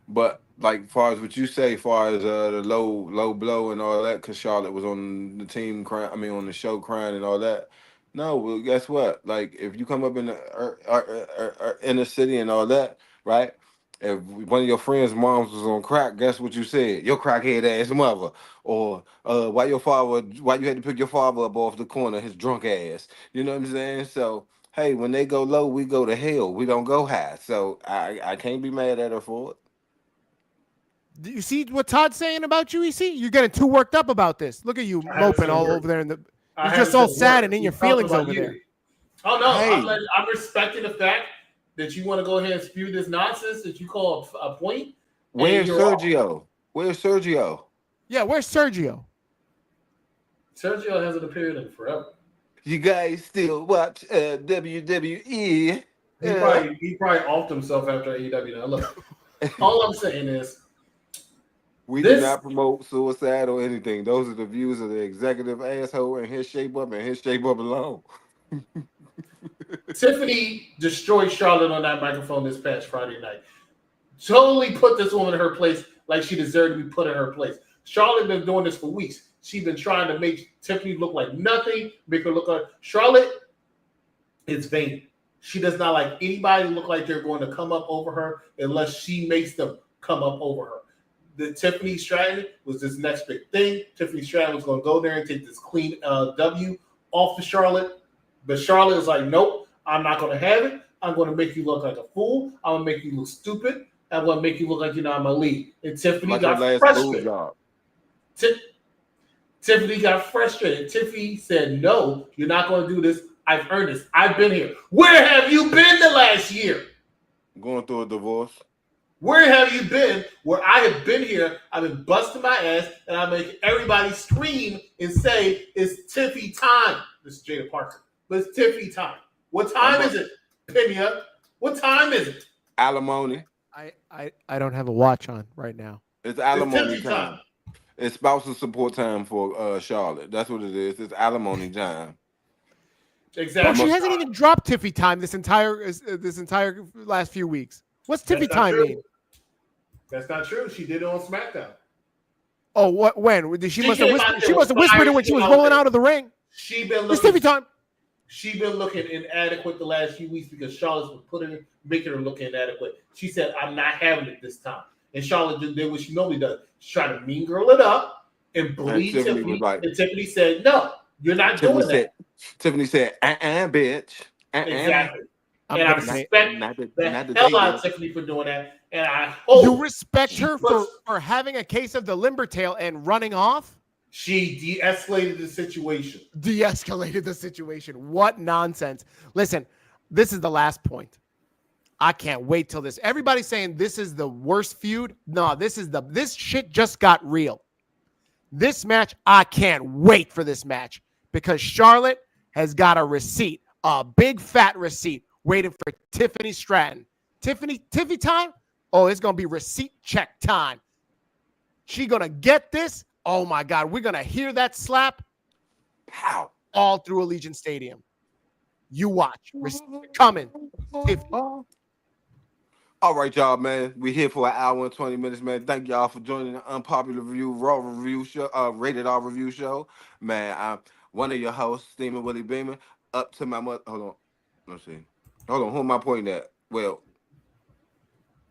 But like, far as what you say, far as the low blow and all that, because Charlotte was on the team crying, on the show crying and all that. No, well, guess what? Like, if you come up in the inner city and all that, right? If one of your friends' moms was on crack, guess what you said? Your crackhead ass mother. Or why you had to pick your father up off the corner, his drunk ass. You know what I'm saying? So, hey, when they go low, we go to hell. We don't go high. So I can't be mad at her for it. Do you see what Todd's saying about you, EC? You're getting too worked up about this. Look at you moping all over there. You're just all sad and in your feelings over there. Oh, no. Hey. I'm respecting the fact that you want to go ahead and spew this nonsense that you call a point. Where's Sergio? Where's Sergio? Yeah, where's Sergio? Sergio hasn't appeared in forever. You guys still watch WWE? He probably offed himself after AEW. Now, look, all I'm saying is, we do not promote suicide or anything. Those are the views of the executive asshole and his shape up alone. Tiffany destroyed Charlotte on that microphone this past Friday night. Totally put this woman in her place like she deserved to be put in her place. Charlotte been doing this for weeks. She's been trying to make Tiffany look like nothing, make her look like Charlotte is vain. She does not like anybody to look like they're going to come up over her unless she makes them come up over her. The Tiffany Stratton was this next big thing. Tiffany Stratton was going to go there and take this clean W off the Charlotte. But Charlotte is like, nope, I'm not going to have it. I'm going to make you look like a fool. I'm going to make you look stupid. I'm going to make you look like you're not in my league. And Tiffany got frustrated. Tiffany got frustrated. Tiffany said, no, you're not going to do this. I've earned this. I've been here. Where have you been the last year? Going through a divorce. Where have you been where I have been here? I've been busting my ass, and I make everybody scream and say, it's Tiffy time. This is Jada Parker. But it's Tiffy time. What time is it, Pena? What time is it? Alimony. I don't have a watch on right now. It's alimony time. It's spousal support time for Charlotte. That's what it is. It's alimony time. Exactly. But she hasn't even dropped Tiffy time this entire last few weeks. What's Tiffy time mean? That's not true. She did it on SmackDown. Oh, what? When? She must have whispered it when she was rolling out of the ring. She been looking. It's Tiffy time. She been looking inadequate the last few weeks because Charlotte's been making her look inadequate. She said, "I'm not having it this time." And Charlotte did what she normally does. She tried to mean girl it up and bleed Tiffany. And Tiffany said, "No, you're not doing that." Tiffany said, bitch. Exactly. And I respect the hell out of Tiffany for doing that. And I hope you respect her for having a case of the limber tail and running off. She de-escalated the situation. What nonsense. Listen, this is the last point. I can't wait till this. Everybody's saying this is the worst feud. No, this shit just got real. This match, I can't wait for this match because Charlotte has got a receipt, a big fat receipt waiting for Tiffany Stratton. Tiffy time? Oh, it's going to be receipt check time. She gonna get this. Oh my God, we're gonna hear that slap. Pow. All through Allegiant Stadium. You watch. We're coming. All right, y'all, man. We're here for an hour and 20 minutes, man. Thank y'all for joining the Unpopular Review Raw Review Show, Rated R Review Show. Man, I'm one of your hosts, Steamer Willie Beeman. Up to my mother. Hold on. Let's see. Hold on. Who am I pointing at? Well,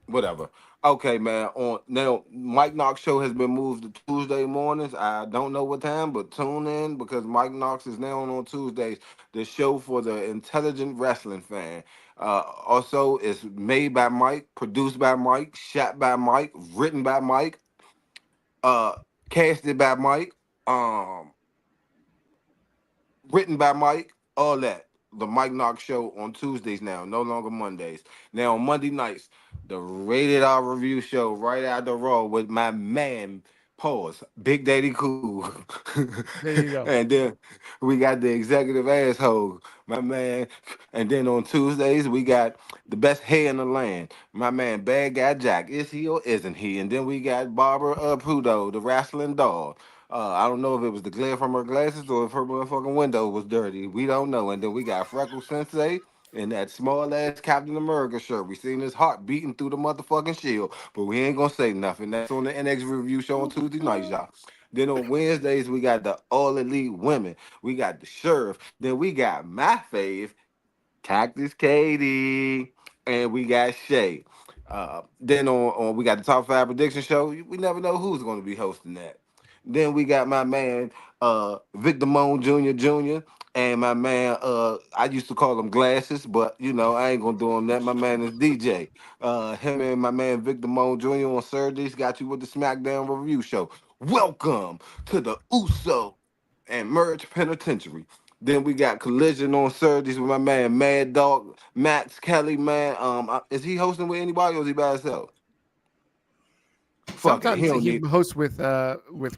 whatever. Okay, man. On now, Mike Knox show has been moved to Tuesday mornings. I don't know what time, but tune in because Mike Knox is now on Tuesdays. The show for the intelligent wrestling fan. Also, it's made by Mike, produced by Mike, shot by Mike, written by Mike, casted by Mike, written by Mike, all that. The Mike Knox show on Tuesdays now, no longer Mondays. Now on Monday nights, the Rated R Review Show right after Raw with my man, pause, Big Daddy Cool. There you go. And then we got the executive asshole, my man. And then on Tuesdays, we got the best hair in the land, my man, Bad Guy Jack. Is he or isn't he? And then we got Barbara Prudo, the wrestling doll. I don't know if it was the glare from her glasses or if her motherfucking window was dirty. We don't know. And then we got Freckle Sensei in that small ass Captain America shirt. We seen his heart beating through the motherfucking shield, but we ain't gonna say nothing. That's on the NX Review Show on Tuesday nights, y'all. Then on Wednesdays, we got the All Elite Women. We got the Sheriff. Then we got my fave, Cactus Katie. And we got Shay. Then on we got the Top 5 Prediction Show. We never know who's gonna be hosting that. Then we got my man Victor Moan Jr. And my man, I used to call him Glasses, but you know, I ain't gonna do him that. My man is DJ. Him and my man Victor Moan Jr. on Saturdays got you with the SmackDown Review Show. Welcome to the Uso and Merge Penitentiary. Then we got Collision on Saturdays with my man Mad Dog Max Kelly. Man, is he hosting with anybody or is he by himself? Sometimes he hosts with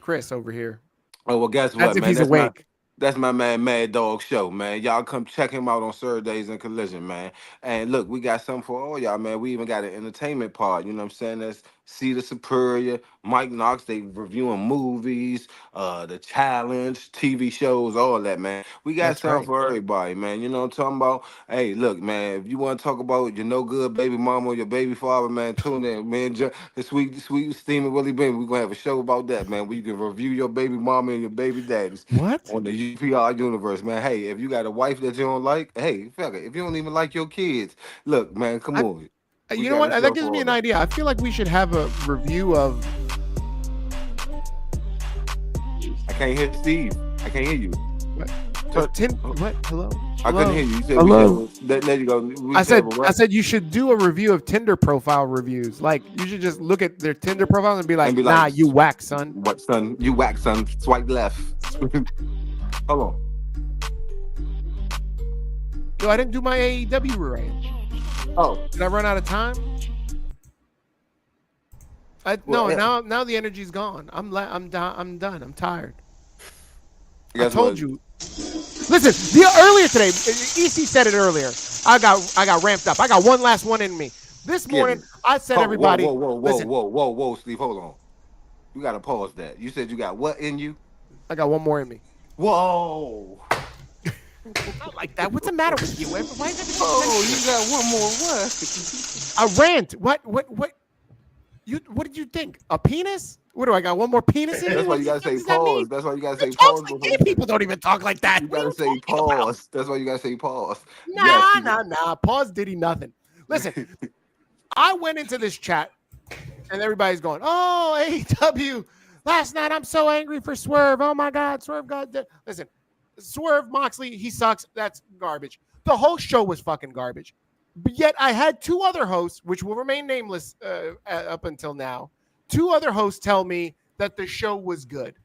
Chris over here. Oh well, guess what, That's if man? he's awake. That's my man Mad Dog Show, man. Y'all come check him out on Saturdays in Collision, man. And look, we got something for all y'all, man. We even got an entertainment part, you know what I'm saying? That's Cedar Superior, Mike Knox, they reviewing movies, the challenge, TV shows, all that, man. We got something for everybody, man. You know what I'm talking about? Hey, look, man, if you want to talk about your no good baby mama or your baby father, man, tune in, man. The sweet Steamer Willie Bean. We're gonna have a show about that, man. Where you can review your baby mama and your baby daddies. What? On the UPR universe, man. Hey, if you got a wife that you don't like, hey, fuck it. If you don't even like your kids, look, man, come on. You know what? That gives me an idea. I feel like we should have a review of. I can't hear Steve. I can't hear you. What? What? Hello? I couldn't hear you. You said hello. There you go. I said you should do a review of Tinder profile reviews. Like you should just look at their Tinder profiles and be like, nah, you whack, son. What, son? You whack, son. Swipe left. Hold on. Yo, I didn't do my AEW range. Oh, did I run out of time? Now the energy's gone. I'm done. I'm tired. I told you. Listen, earlier today, EC said it earlier. I got ramped up. I got one last one in me. This morning, I said everybody. Whoa, Steve, hold on. You gotta pause that. You said you got what in you? I got one more in me. Whoa. Not like that. What's the matter with you? Why is you got one more what? A rant. What? What did you think? A penis? What do I got? One more penis in me? That's why you gotta say pause. That's why you gotta say pause. Like people don't even talk like that. You gotta say pause. That's why you gotta say pause. Nah. Pause diddy nothing. Listen, I went into this chat and everybody's going, oh, AEW. Last night I'm so angry for Swerve. Oh my God, Swerve got dead. Listen, Swerve Moxley, he sucks. That's garbage. The whole show was fucking garbage. But yet I had two other hosts, which will remain nameless up until now. Two other hosts tell me that the show was good.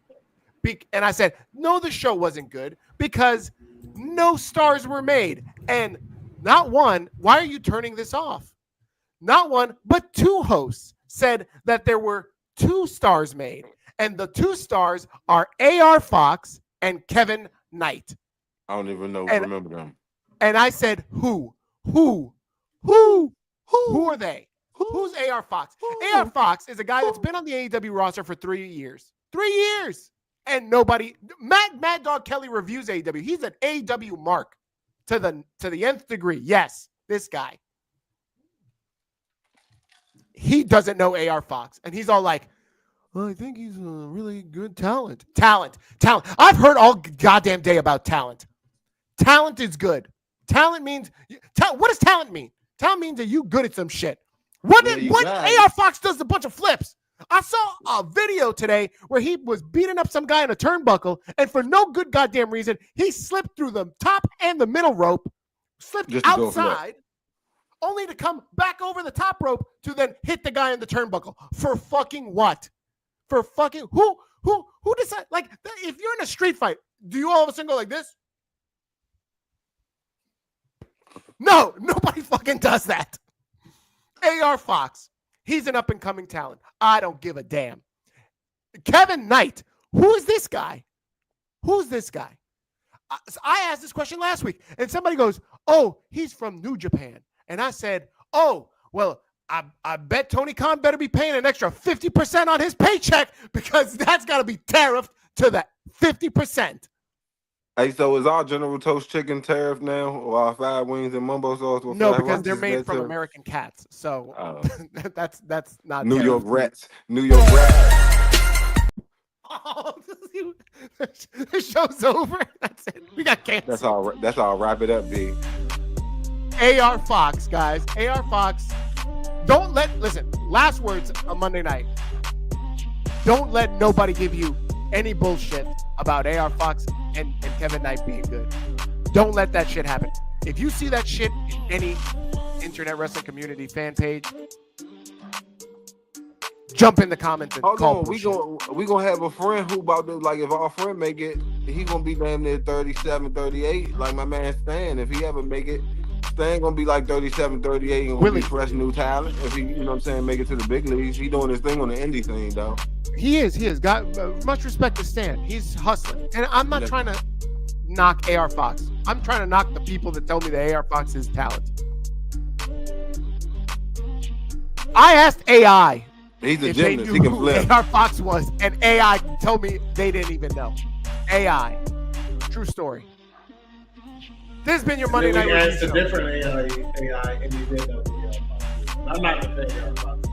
And I said, no, the show wasn't good because no stars were made. And not one, why are you turning this off? Not one, but two hosts said that there were 2 stars made. And the 2 stars are AR Fox and Kevin Knight. I don't even remember them. And I said, who are they? Who's AR Fox? AR Fox is a guy that's been on the AEW roster for 3 years. 3 years. And nobody, Mad Dog Kelly reviews AEW. He's an AEW mark to the nth degree. Yes, this guy. He doesn't know AR Fox. And he's all like, well, I think he's a really good talent. Talent. I've heard all goddamn day about talent. Talent is good. Talent means, what does talent mean? Talent means that you good at some shit. What AR Fox does a bunch of flips. I saw a video today where he was beating up some guy in a turnbuckle, and for no good goddamn reason, he slipped through the top and the middle rope, slipped outside, only to come back over the top rope to then hit the guy in the turnbuckle. For fucking what? For fucking who decide? Like, if you're in a street fight, do you all of a sudden go like this? No, nobody fucking does that. AR Fox, he's an up-and-coming talent. I don't give a damn. Kevin Knight, who is this guy? Who's this guy? I asked this question last week, and somebody goes, oh, he's from New Japan. And I said, oh, well, I bet Tony Khan better be paying an extra 50% on his paycheck because that's got to be tariffed to the 50%. Hey, so is our General Toast chicken tariff now, or our fried wings and mumbo sauce? No, because they're made from American cats. So that's not New York Rats. New York Rats. Oh, the show's over. That's it. We got canceled. That's all. Wrap it up, B. AR Fox, guys. AR Fox. Listen, last words on Monday night. Don't let nobody give you any bullshit about AR Fox and Kevin Knight being good. Don't let that shit happen. If you see that shit in any internet wrestling community fan page, jump in the comments and call bullshit. We gonna have a friend who about to, like, if our friend make it, he gonna be damn near 37, 38, like my man Stan. If he ever make it, Stan gonna be like 37, 38 and gonna be fresh new talent. If he, you know what I'm saying, make it to the big leagues. He doing his thing on the indie thing, though. He is. Got much respect to Stan. He's hustling. And I'm not trying to knock AR Fox. I'm trying to knock the people that tell me that AR Fox is talent. I asked AI. He's a if gymnast. They knew He can who flip. AR Fox was, and AI told me they didn't even know. AI. True story. This has been your Monday Night Review. It's a different AI, and you did know who AR Fox. I'm not defending AR Fox.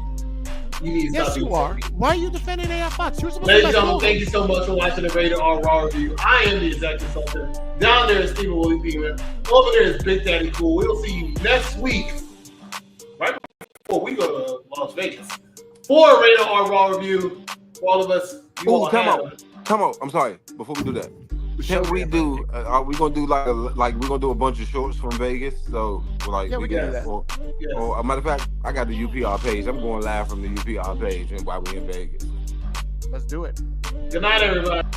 Yes, you are. Why are you defending AR Fox? Ladies and gentlemen, thank you so much for watching the Rated R Raw review. I am the executive consultant. Down there is Stephen Willie Beamer. Over there is Big Daddy Cool. We'll see you next week, right before we go to Las Vegas, for a Rated R Raw review. For all of us. Come on. I'm sorry. Before we do that, can we do? Are we gonna do like we're gonna do a bunch of shorts from Vegas? So we can do that. Or a matter of fact, I got the UPR page. I'm going live from the UPR page, and while we in Vegas. Let's do it. Good night, everybody.